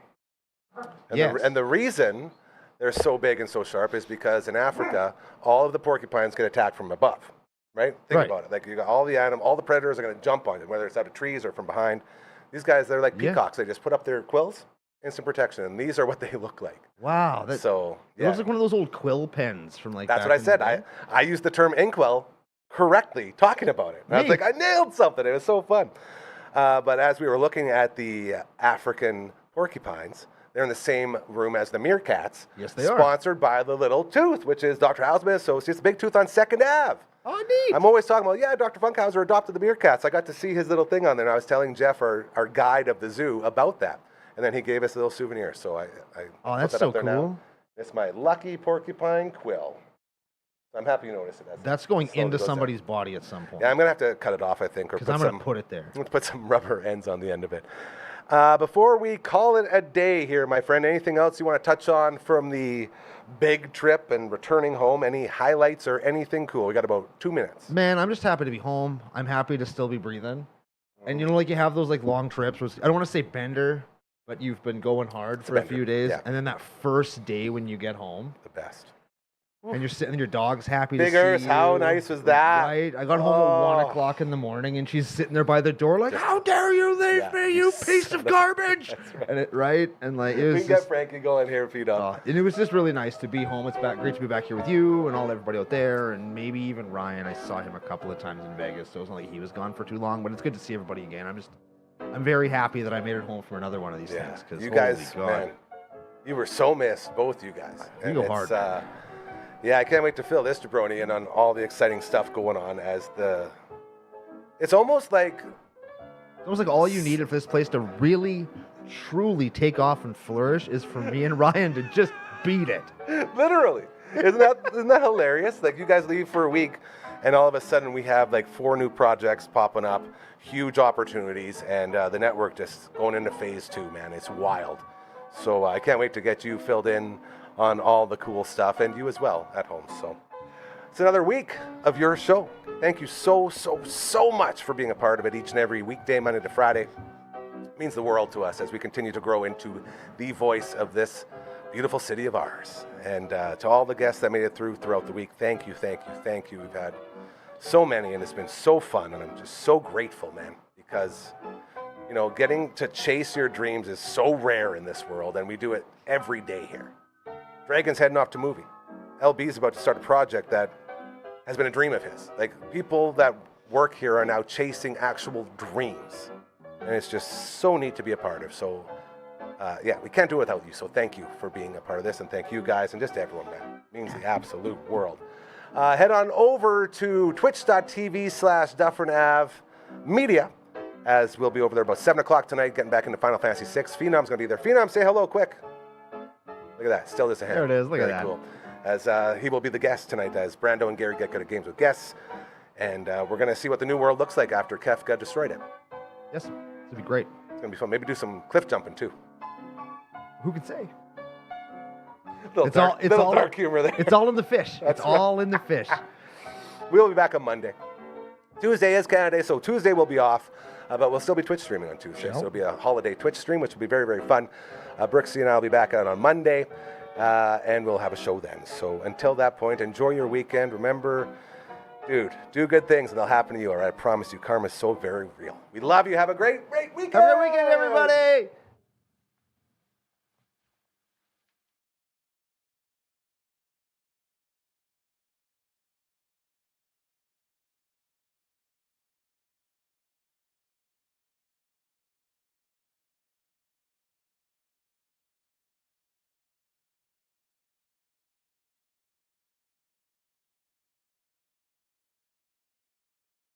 And, Yes. and the reason they're so big and so sharp is because in Africa, all of the porcupines get attacked from above, right? Think Right. about it. Like you got all the predators are going to jump on you, whether it's out of trees or from behind. These guys, they're like Yeah. peacocks. They just put up their quills, instant protection, and these are what they look like. Wow. That, So It yeah, looks like one of those old quill pens from like that's back what I in the said. day. I used the term inkwell correctly talking about it. And I was Neat. like, I nailed something. It was so fun. But as we were looking at the African porcupines, they're in the same room as the meerkats. Yes, they are. Sponsored by the Little Tooth, which is Dr. Hausman Associates, Big Tooth on 2nd Ave. Oh, neat. I'm always talking about, yeah, Dr. Funkhauser adopted the meerkats. I got to see his little thing on there, and I was telling Jeff, our guide of the zoo, about that. And then he gave us a little souvenir, so I Oh, put that's that so up there now. cool. It's my lucky porcupine quill. I'm happy you noticed it. That's going slowly into goes down. somebody's body at some point. Yeah, I'm going to have to cut it off, I think, or Because put I'm going some, to put it there. I'm gonna put some rubber ends on the end of it. Before we call it a day here, my friend, anything else you want to touch on from the big trip and returning home? Any highlights or anything cool? We got about 2 minutes. Man, I'm just happy to be home. I'm happy to still be breathing. And you know, like you have those like long trips. Where I don't want to say bender, but you've been going hard for a bender, few days. yeah. And then that first day when you get home The best. and you're sitting, and your dog's happy Big to Earth, see how you. nice was that? Right. I got home at 1 o'clock in the morning, and she's sitting there by the door, like, "How dare you leave Yeah, me, you you piece son of of- garbage!" That's right. And it right, and like it We was can get just, Frankie going here, feet up. and it was just really nice to be home. It's great to be back here with you and all everybody out there, and maybe even Ryan. I saw him a couple of times in Vegas, so it wasn't like he was gone for too long. But it's good to see everybody again. I'm very happy that I made it home for another one of these Yeah, things. Because you guys, man, you were so missed, both you guys. You And go it's, hard. Yeah, I can't wait to fill this jabroni in on all the exciting stuff going on it's almost like, It's almost like all you needed for this place to really, truly take off and flourish is for me and Ryan to just beat it. literally, isn't that hilarious? Like you guys leave for a week and all of a sudden we have like 4 new projects popping up, huge opportunities, and the network just going into phase 2, man. It's wild. So I can't wait to get you filled in on all the cool stuff, and you as well at home. So it's another week of your show. Thank you so much for being a part of it each and every weekday, Monday to Friday. It means the world to us as we continue to grow into the voice of this beautiful city of ours. And to all the guests that made it throughout the week, thank you. We've had so many, and it's been so fun, and I'm just so grateful, man, because you know, getting to chase your dreams is so rare in this world, and we do it every day here. Dragon's heading off to movie. LB's about to start a project that has been a dream of his. Like, people that work here are now chasing actual dreams. And it's just so neat to be a part of. So, yeah, we can't do it without you. So thank you for being a part of this, and thank you guys and just everyone, man. It means the absolute world. Head on over to twitch.tv/Dufferin Ave Media, as we'll be over there about 7 o'clock tonight, getting back into Final Fantasy VI. Phenom's going to be there. Phenom, say hello quick. Look at that. Still just ahead. There it is. Look at Very that. cool. As he will be the guest tonight, as Brando and Gary get good at games with guests. And we're going to see what the new world looks like after Kefka destroyed it. Yes, this would be great. It's going to be fun. Maybe do some cliff jumping, too. Who could say? Little dark humor there. It's all in the fish. It's all in the fish. We'll be back on Monday. Tuesday is Canada Day, so Tuesday we'll be off, but we'll still be Twitch streaming on Tuesday. So it'll be a holiday Twitch stream, which will be very, very fun. Brooksy and I will be back out on Monday, and we'll have a show then. So until that point, enjoy your weekend. Remember, dude, do good things and they'll happen to you, all right? I promise you, karma's so very real. We love you. Have a great, great weekend. Have a great weekend, everybody.